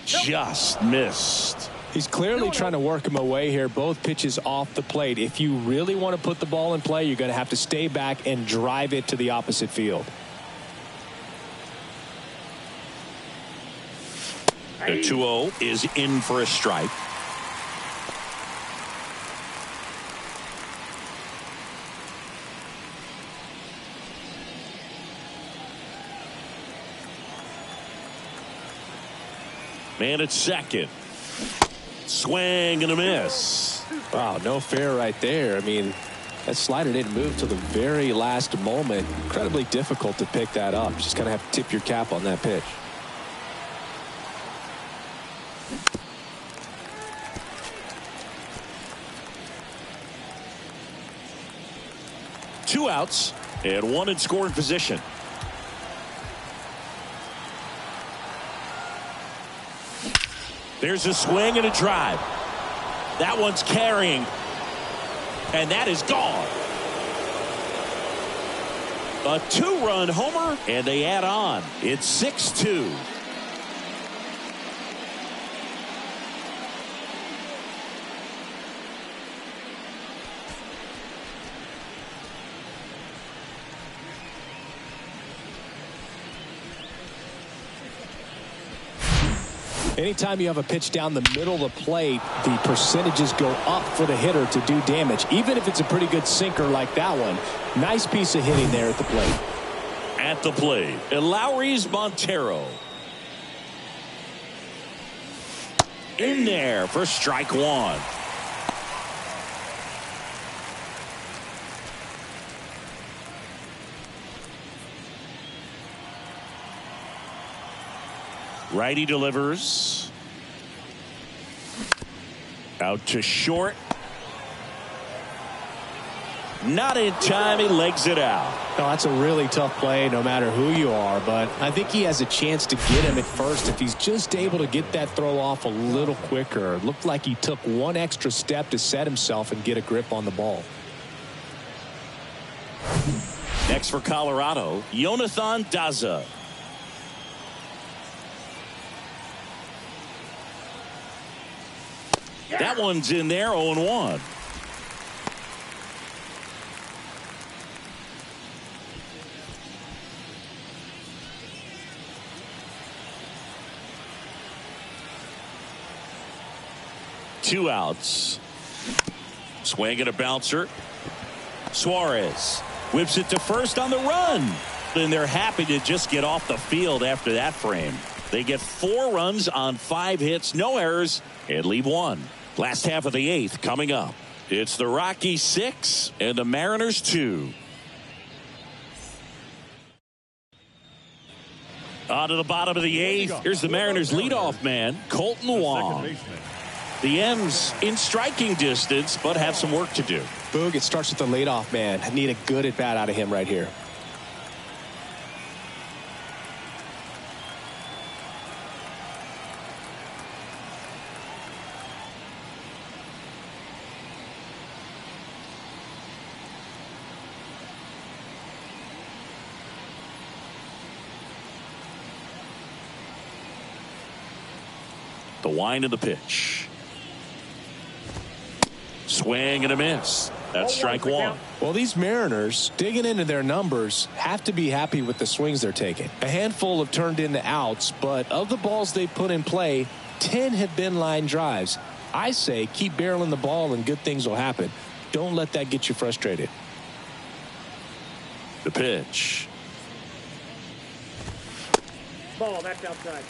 Just missed. He's clearly trying to work him away here. Both pitches off the plate. If you really want to put the ball in play, you're going to have to stay back and drive it to the opposite field. The 2-0 is in for a strike. Man at second. Swing and a miss. Wow, no fair right there. I mean, that slider didn't move till the very last moment. Incredibly difficult to pick that up. Just kind of have to tip your cap on that pitch. Two outs and one in scoring position. There's a swing and a drive. That one's carrying. And that is gone. A 2-run homer, and they add on. It's 6-2. Anytime you have a pitch down the middle of the plate, the percentages go up for the hitter to do damage, even if it's a pretty good sinker like that one. Nice piece of hitting there at the plate. At the plate, Lowry's Montero. In there for strike one. Righty delivers. Out to short. Not in time. He legs it out. No, that's a really tough play no matter who you are, but I think he has a chance to get him at first if he's just able to get that throw off a little quicker. It looked like he took one extra step to set himself and get a grip on the ball. Next for Colorado, Jonathan Daza. That one's in there, 0-1. Two outs. Swing and a bouncer. Suarez whips it to first on the run. And they're happy to just get off the field after that frame. They get 4 runs on 5 hits, no errors, and leave 1. Last half of the 8th coming up. It's the Rockies 6 and the Mariners 2. On to the bottom of the 8th. Here's the Mariners leadoff man, Colton Wong. The M's in striking distance, but have some work to do. Boog, it starts with the leadoff man. I need a good at bat out of him right here. The wind of the pitch. Swing and a miss. That's strike one. Well, these Mariners, digging into their numbers, have to be happy with the swings they're taking. A handful have turned into outs, but of the balls they put in play, 10 have been line drives. I say keep barreling the ball and good things will happen. Don't let that get you frustrated. The pitch. Ball, that's outside.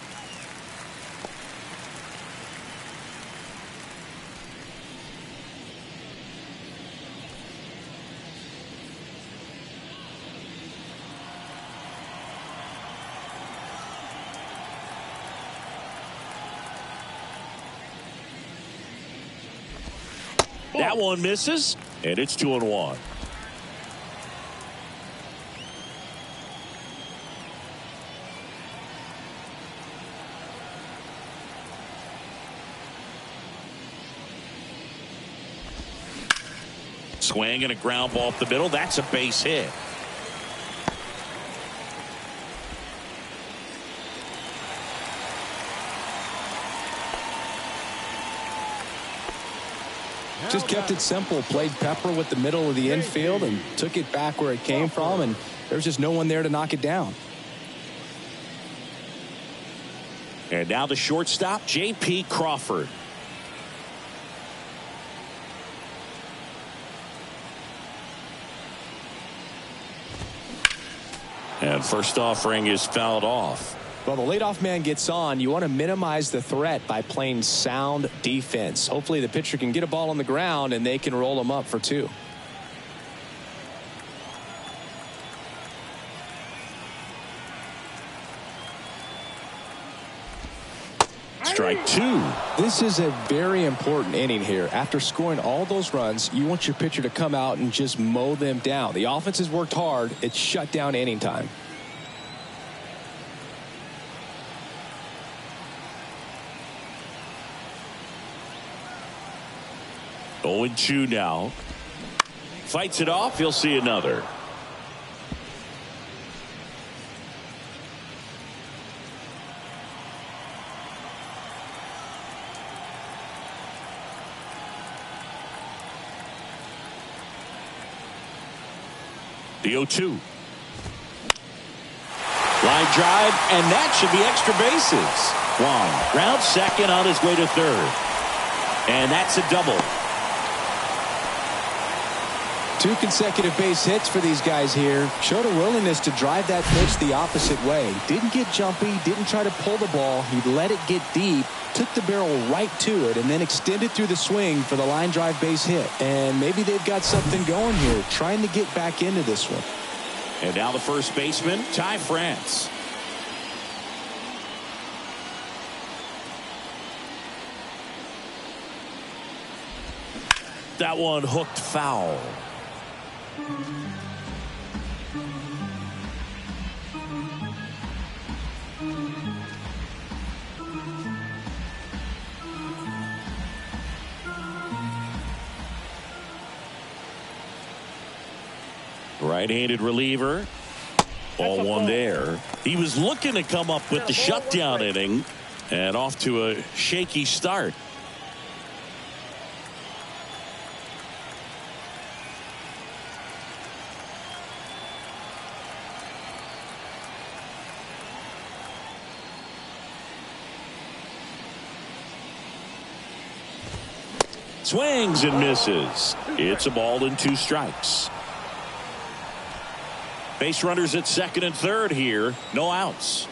That one misses, and it's 2-1. Swing and a ground ball up the middle. That's a base hit. Just kept it simple, played pepper with the middle of the infield and took it back where it came from, and there's just no one there to knock it down. And now the shortstop, J.P. Crawford. And first offering is fouled off. Well, the leadoff man gets on. You want to minimize the threat by playing sound defense. Hopefully the pitcher can get a ball on the ground and they can roll him up for 2. Strike 2. This is a very important inning here. After scoring all those runs, you want your pitcher to come out and just mow them down. The offense has worked hard. It's shut down inning time. Oh, 0-2 now. Fights it off. He'll see another. The 0-2. Line drive, and that should be extra bases. One round second on his way to third. And that's a double. 2 consecutive base hits for these guys here. Showed a willingness to drive that pitch the opposite way. Didn't get jumpy, didn't try to pull the ball. He let it get deep, took the barrel right to it, and then extended through the swing for the line drive base hit. And maybe they've got something going here, trying to get back into this one. And now the first baseman, Ty France. That one hooked foul. Right-handed reliever. Ball one there. He was looking to come up with the shutdown inning and off to a shaky start. Swings and misses. It's a ball and 2 strikes. Base runners at second and third here. No outs.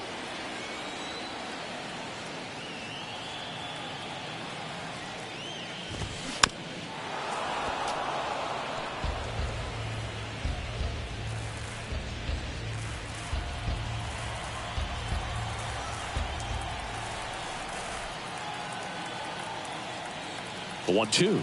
The 1-2.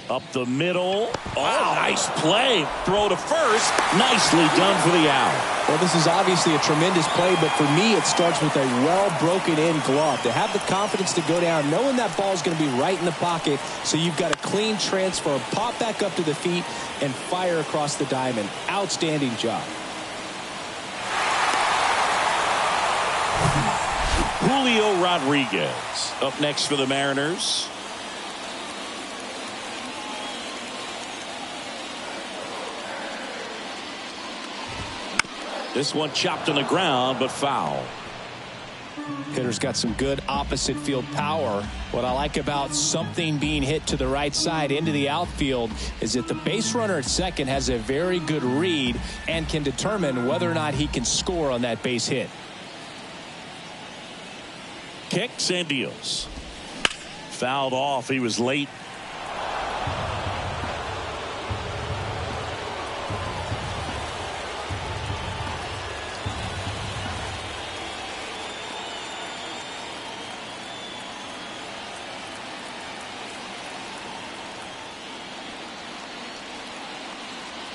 Up the middle. Oh, nice play. Throw to first. Nicely done for the out. Well, this is obviously a tremendous play, but for me, it starts with a well-broken-in glove. To have the confidence to go down, knowing that ball is going to be right in the pocket, so you've got a clean transfer, pop back up to the feet, and fire across the diamond. Outstanding job. Julio Rodriguez up next for the Mariners. This one chopped on the ground, but foul. Hitter's got some good opposite field power. What I like about something being hit to the right side into the outfield is that the base runner at second has a very good read and can determine whether or not he can score on that base hit. Kicks and deals. Fouled off. He was late.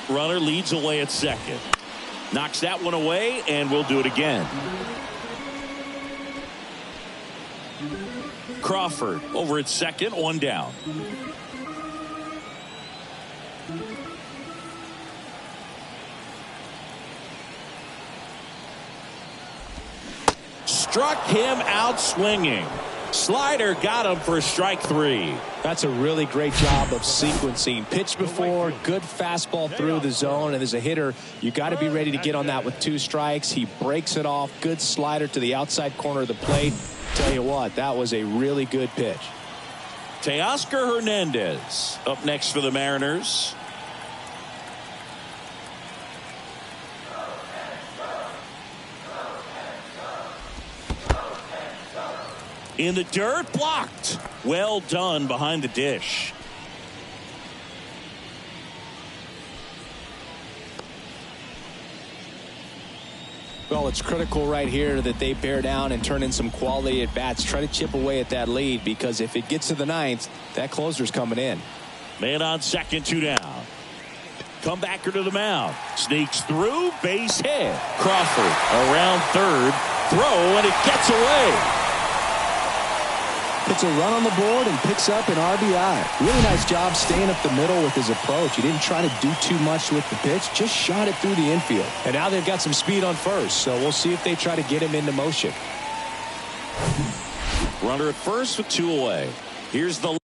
Runner leads away at second. Knocks that one away, and we'll do it again. Crawford over at second, one down. Struck him out swinging. Slider got him for strike three. That's a really great job of sequencing. Pitch before, good fastball through the zone, and as a hitter, you got to be ready to get on that with 2 strikes. He breaks it off. Good slider to the outside corner of the plate. Tell you what, that was a really good pitch. Teoscar Hernandez up next for the Mariners. In the dirt, blocked. Well done behind the dish. Well, it's critical right here that they bear down and turn in some quality at bats. Try to chip away at that lead, because if it gets to the 9th, that closer's coming in. Man on second, 2 down. Comebacker to the mound. Sneaks through, base hit. Crawford around third. Throw, and it gets away. Puts a run on the board and picks up an RBI. Really nice job staying up the middle with his approach. He didn't try to do too much with the pitch, just shot it through the infield. And now they've got some speed on first, so we'll see if they try to get him into motion. Runner at first with 2 away. Here's the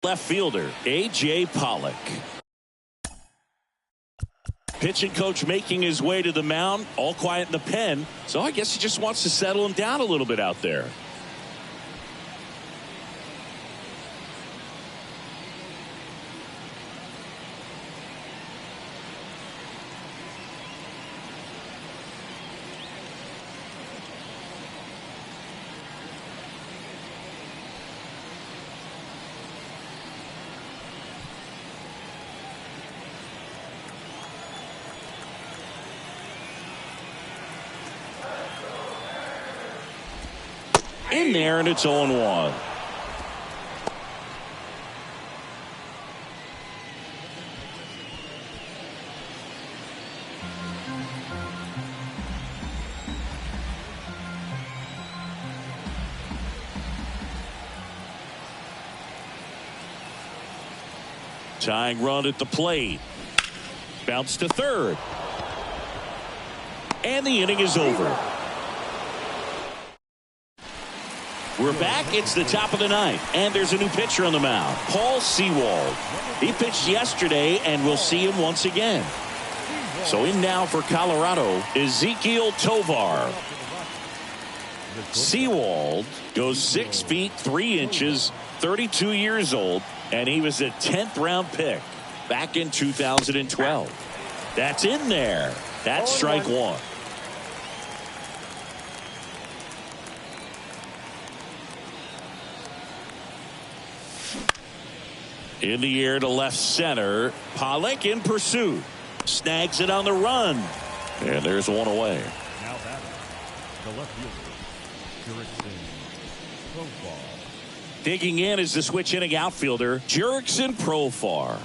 left fielder, A.J. Pollock. Pitching coach making his way to the mound, all quiet in the pen, so I guess he just wants to settle him down a little bit out there. In there, and it's 0-1. Tying run at the plate. Bounce to third. And the inning is over. We're back. It's the top of the 9th, and there's a new pitcher on the mound, Paul Sewald. He pitched yesterday, and we'll see him once again. So in now for Colorado, Ezequiel Tovar. Sewald goes 6 feet 3 inches, 32 years old, and he was a 10th round pick back in 2012. That's in there. That's strike 1. In the air to left center. Pollock in pursuit. Snags it on the run. And there's 1 away. Now batting, the left fielder, Jurickson Profar. Digging in is the switch hitting outfielder, Jurickson Profar.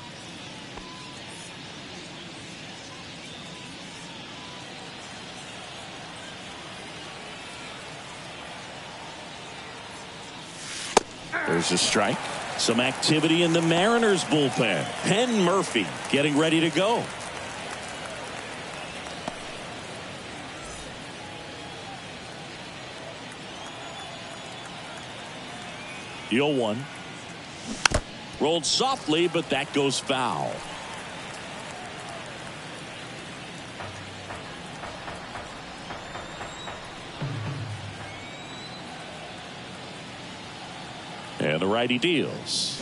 There's a strike. Some activity in the Mariners bullpen. Penn Murphy getting ready to go. The 0-1. Rolled softly, but that goes foul. the righty deals.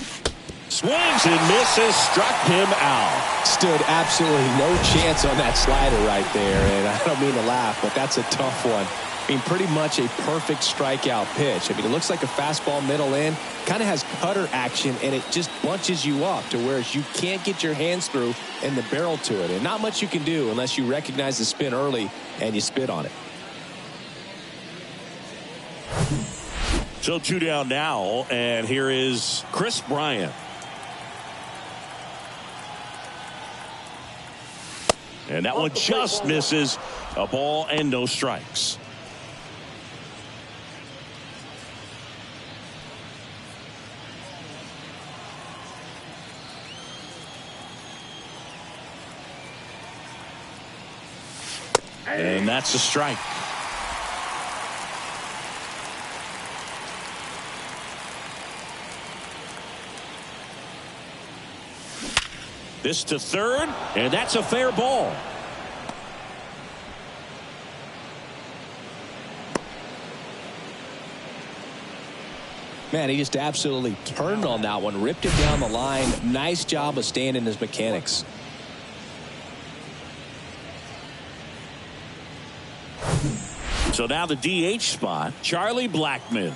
Swings and misses, struck him out. Stood absolutely no chance on that slider right there, and I don't mean to laugh, but that's a tough one. I mean, pretty much a perfect strikeout pitch. I mean, it looks like a fastball middle in, kind of has cutter action, and it just bunches you up to where you can't get your hands through and the barrel to it. And not much you can do unless you recognize the spin early and you spit on it. So 2 down now, and here is Chris Bryant. And that one just misses. A ball and no strikes. And that's a strike. This to third, and that's a fair ball. Man, he just absolutely turned on that one, ripped it down the line. Nice job of staying in his mechanics. So now the DH spot, Charlie Blackmon.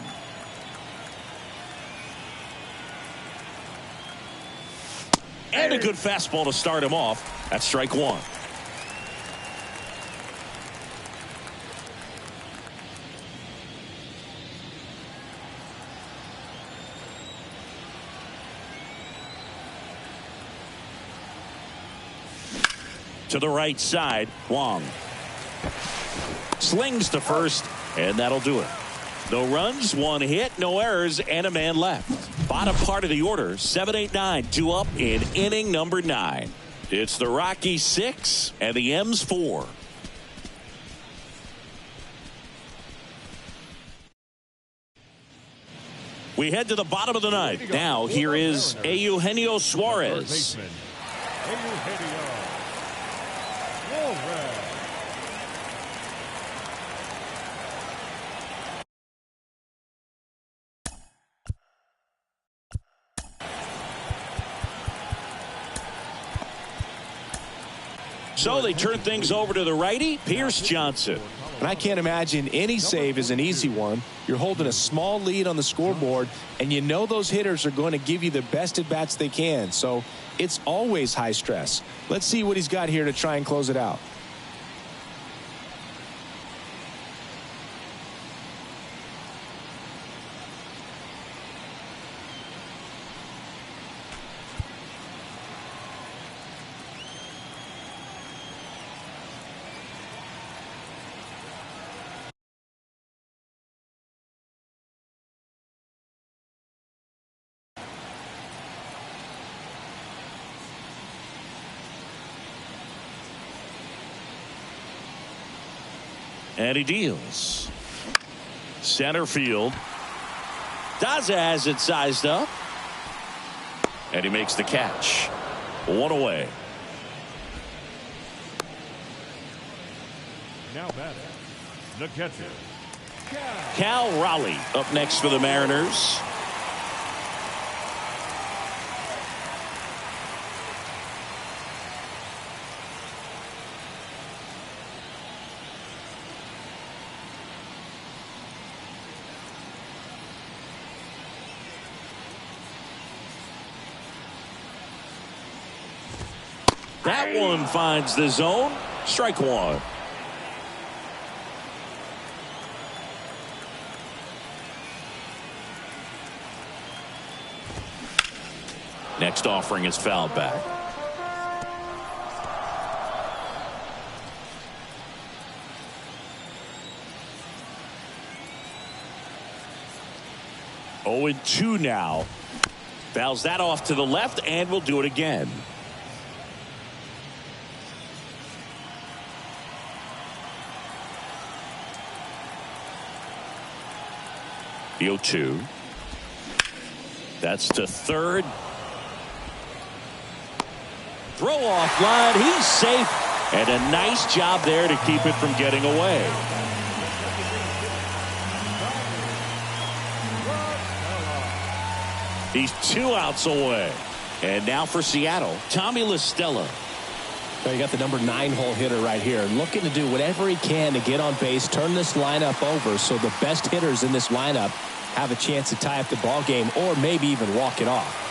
And a good fastball to start him off. That's strike one. To the right side, Wong. Slings to first, and that'll do it. No runs, 1 hit, no errors, and a man left. Bottom part of the order, 7-8-9, 2 up in inning number 9. It's the Rockies 6 and the M's 4. We head to the bottom of the ninth. Now here is Eugenio Suarez. So they turn things over to the righty, Pierce Johnson. And I can't imagine any save is an easy one. You're holding a small lead on the scoreboard, and you know those hitters are going to give you the best at-bats they can. So it's always high stress. Let's see what he's got here to try and close it out. And he deals. Center field. Daza has it sized up. And he makes the catch. 1 away. Now batting, the catcher, Cal Raleigh up next for the Mariners. That one finds the zone. Strike one. Next offering is fouled back. Oh, and 2 now. Fouls that off to the left, and will do it again. The 0-2. That's to third. Throw off line. He's safe. And a nice job there to keep it from getting away. He's 2 outs away. And now for Seattle, Tommy La Stella. So you got the number 9 hole hitter right here, looking to do whatever he can to get on base, turn this lineup over so the best hitters in this lineup have a chance to tie up the ball game or maybe even walk it off.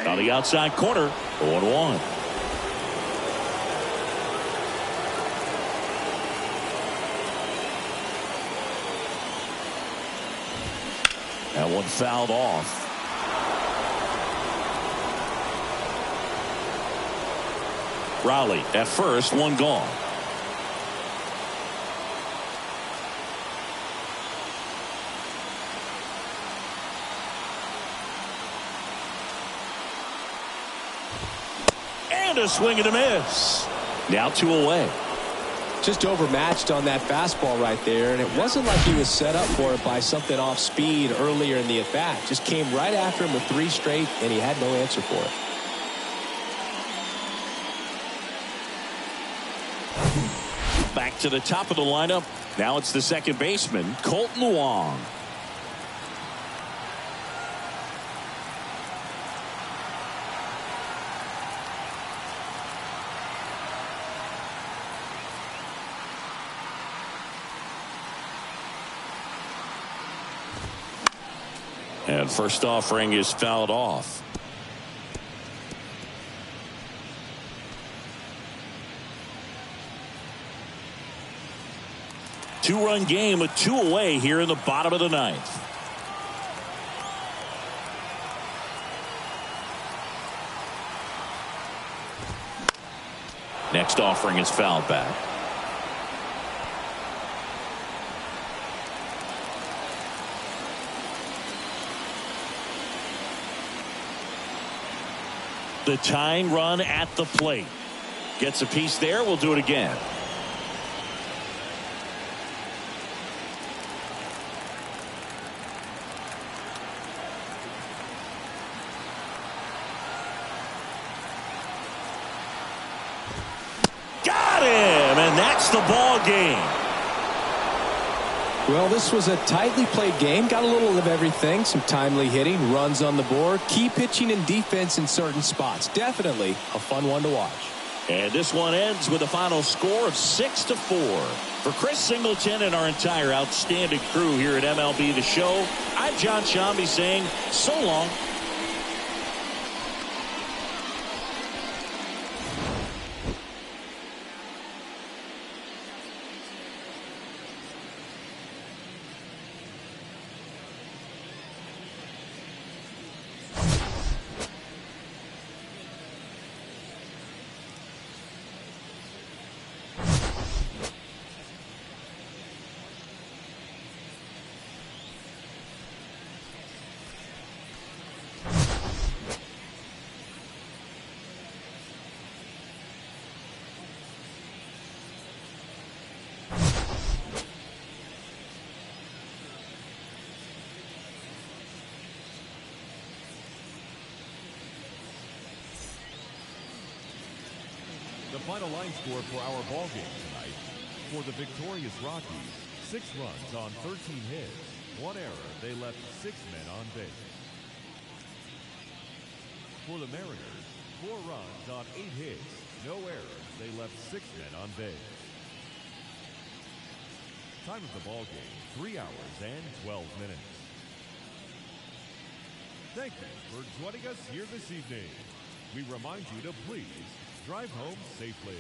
On the outside corner, 0-1. That one fouled off. Raleigh at first, one gone. And a swing and a miss. Now 2 away. Just overmatched on that fastball right there, and it wasn't like he was set up for it by something off speed earlier in the at-bat. Just came right after him with 3 straight, and he had no answer for it. Back to the top of the lineup. Now it's the second baseman, Colton Wong. And first offering is fouled off. Two-run game with 2 away here in the bottom of the 9th. Next offering is fouled back. The tying run at the plate. Gets a piece there. We'll do it again. Got him, and that's the ball game. Well, this was a tightly played game. Got a little of everything. Some timely hitting, runs on the board, key pitching and defense in certain spots. Definitely a fun one to watch. And this one ends with a final score of 6-4. For Chris Singleton and our entire outstanding crew here at MLB The Show, I'm John Shambi saying so long. The final line score for our ball game tonight. For the victorious Rockies, 6 runs on 13 hits. 1 error. They left 6 men on base. For the Mariners, 4 runs on 8 hits. No errors. They left 6 men on base. Time of the ball game, 3 hours and 12 minutes. Thank you for joining us here this evening. We remind you to please drive home safely.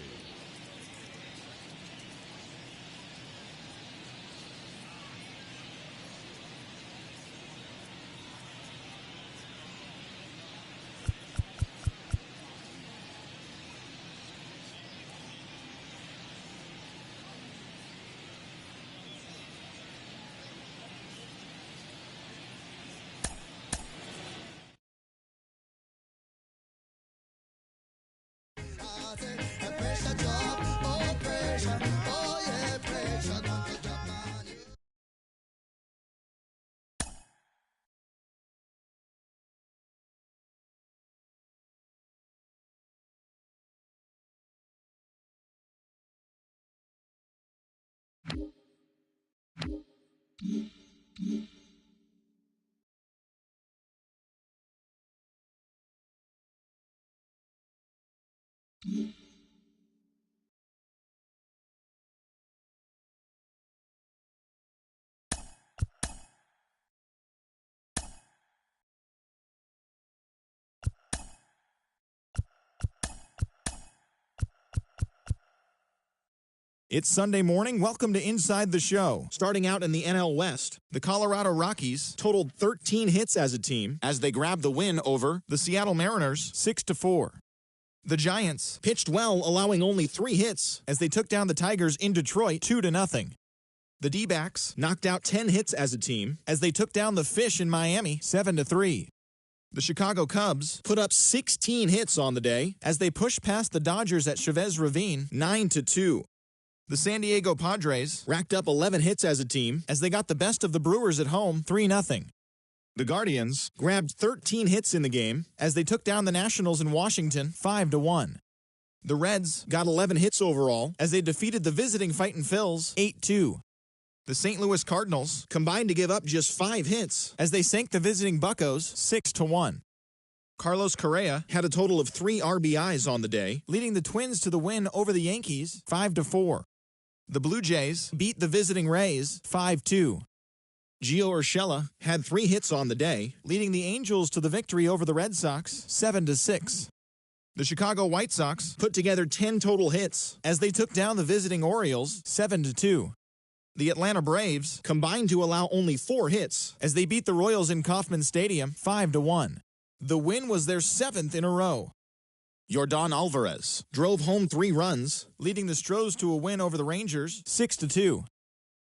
It's Sunday morning. Welcome to Inside the Show. Starting out in the NL West, the Colorado Rockies totaled 13 hits as a team as they grabbed the win over the Seattle Mariners 6-4. The Giants pitched well, allowing only 3 hits as they took down the Tigers in Detroit 2-0. The D-backs knocked out 10 hits as a team as they took down the Fish in Miami 7-3. The Chicago Cubs put up 16 hits on the day as they pushed past the Dodgers at Chavez Ravine 9-2. The San Diego Padres racked up 11 hits as a team as they got the best of the Brewers at home 3-0. The Guardians grabbed 13 hits in the game as they took down the Nationals in Washington 5-1. The Reds got 11 hits overall as they defeated the visiting Fightin' Phils 8-2. The St. Louis Cardinals combined to give up just 5 hits as they sank the visiting Buccos 6-1. Carlos Correa had a total of 3 RBIs on the day, leading the Twins to the win over the Yankees 5-4. The Blue Jays beat the visiting Rays 5-2. Gio Urshela had 3 hits on the day, leading the Angels to the victory over the Red Sox 7-6. The Chicago White Sox put together 10 total hits as they took down the visiting Orioles 7-2. The Atlanta Braves combined to allow only 4 hits as they beat the Royals in Kauffman Stadium 5-1. The win was their 7th in a row. Yordan Alvarez drove home 3 runs, leading the Stros to a win over the Rangers 6-2.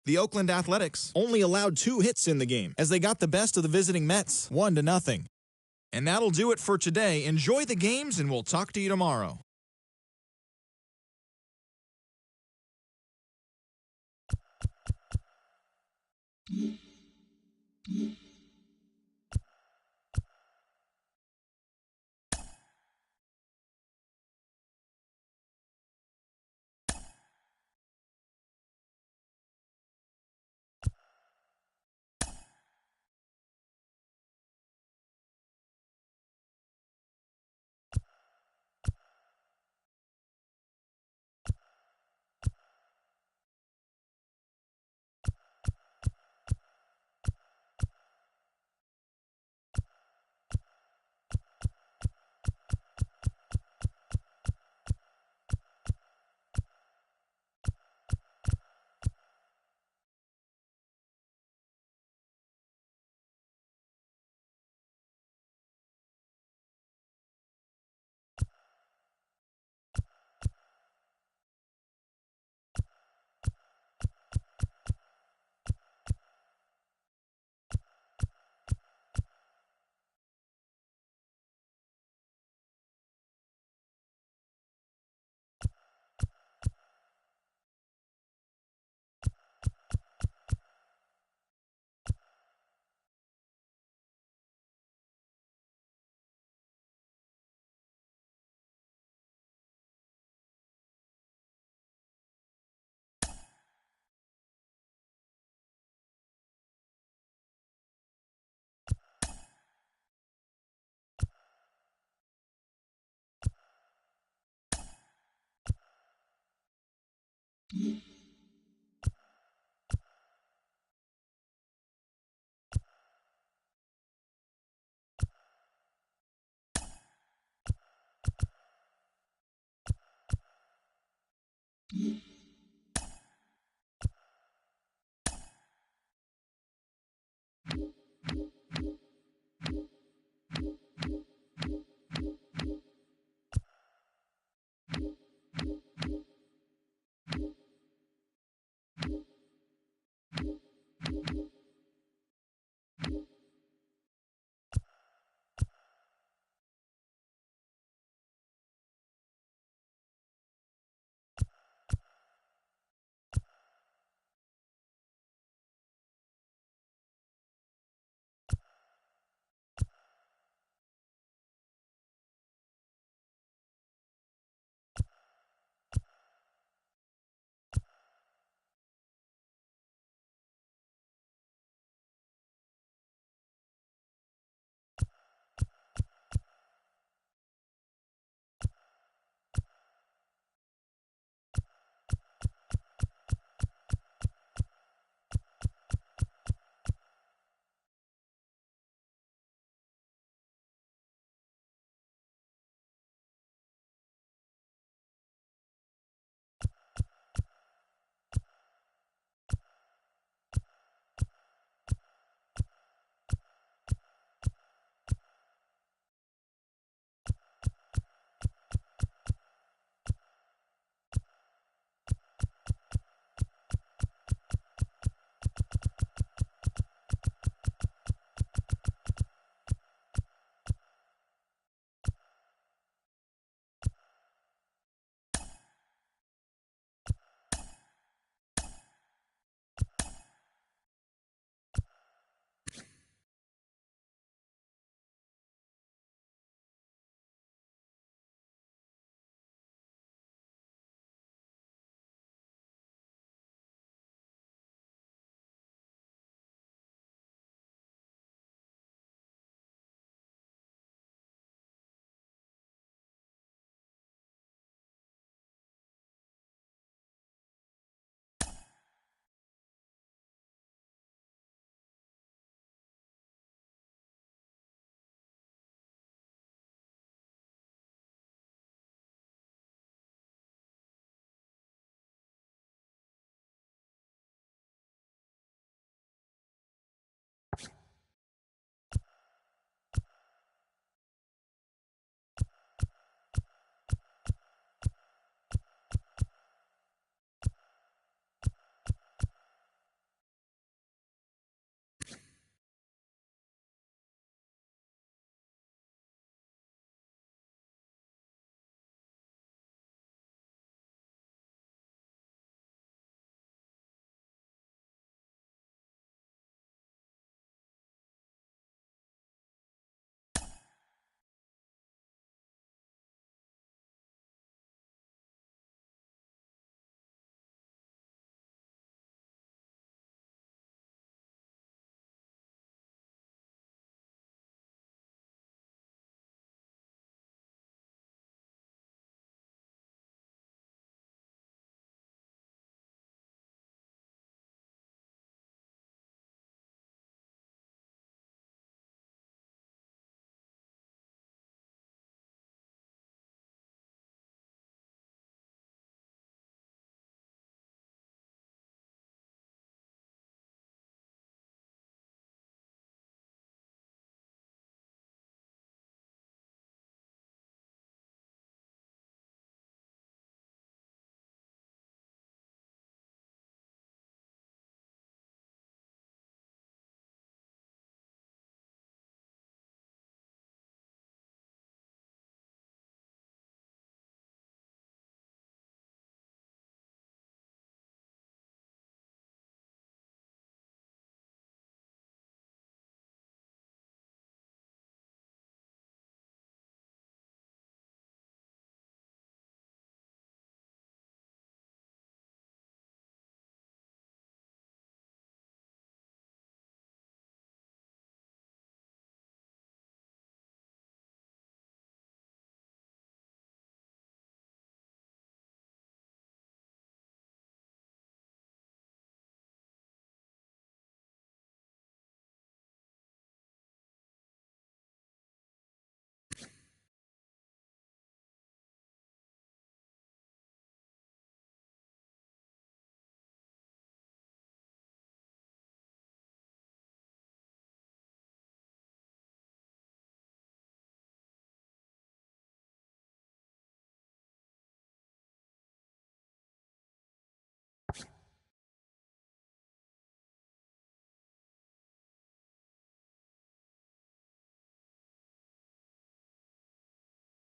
The Oakland Athletics only allowed 2 hits in the game as they got the best of the visiting Mets 1-0. And that'll do it for today. Enjoy the games and we'll talk to you tomorrow.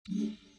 you.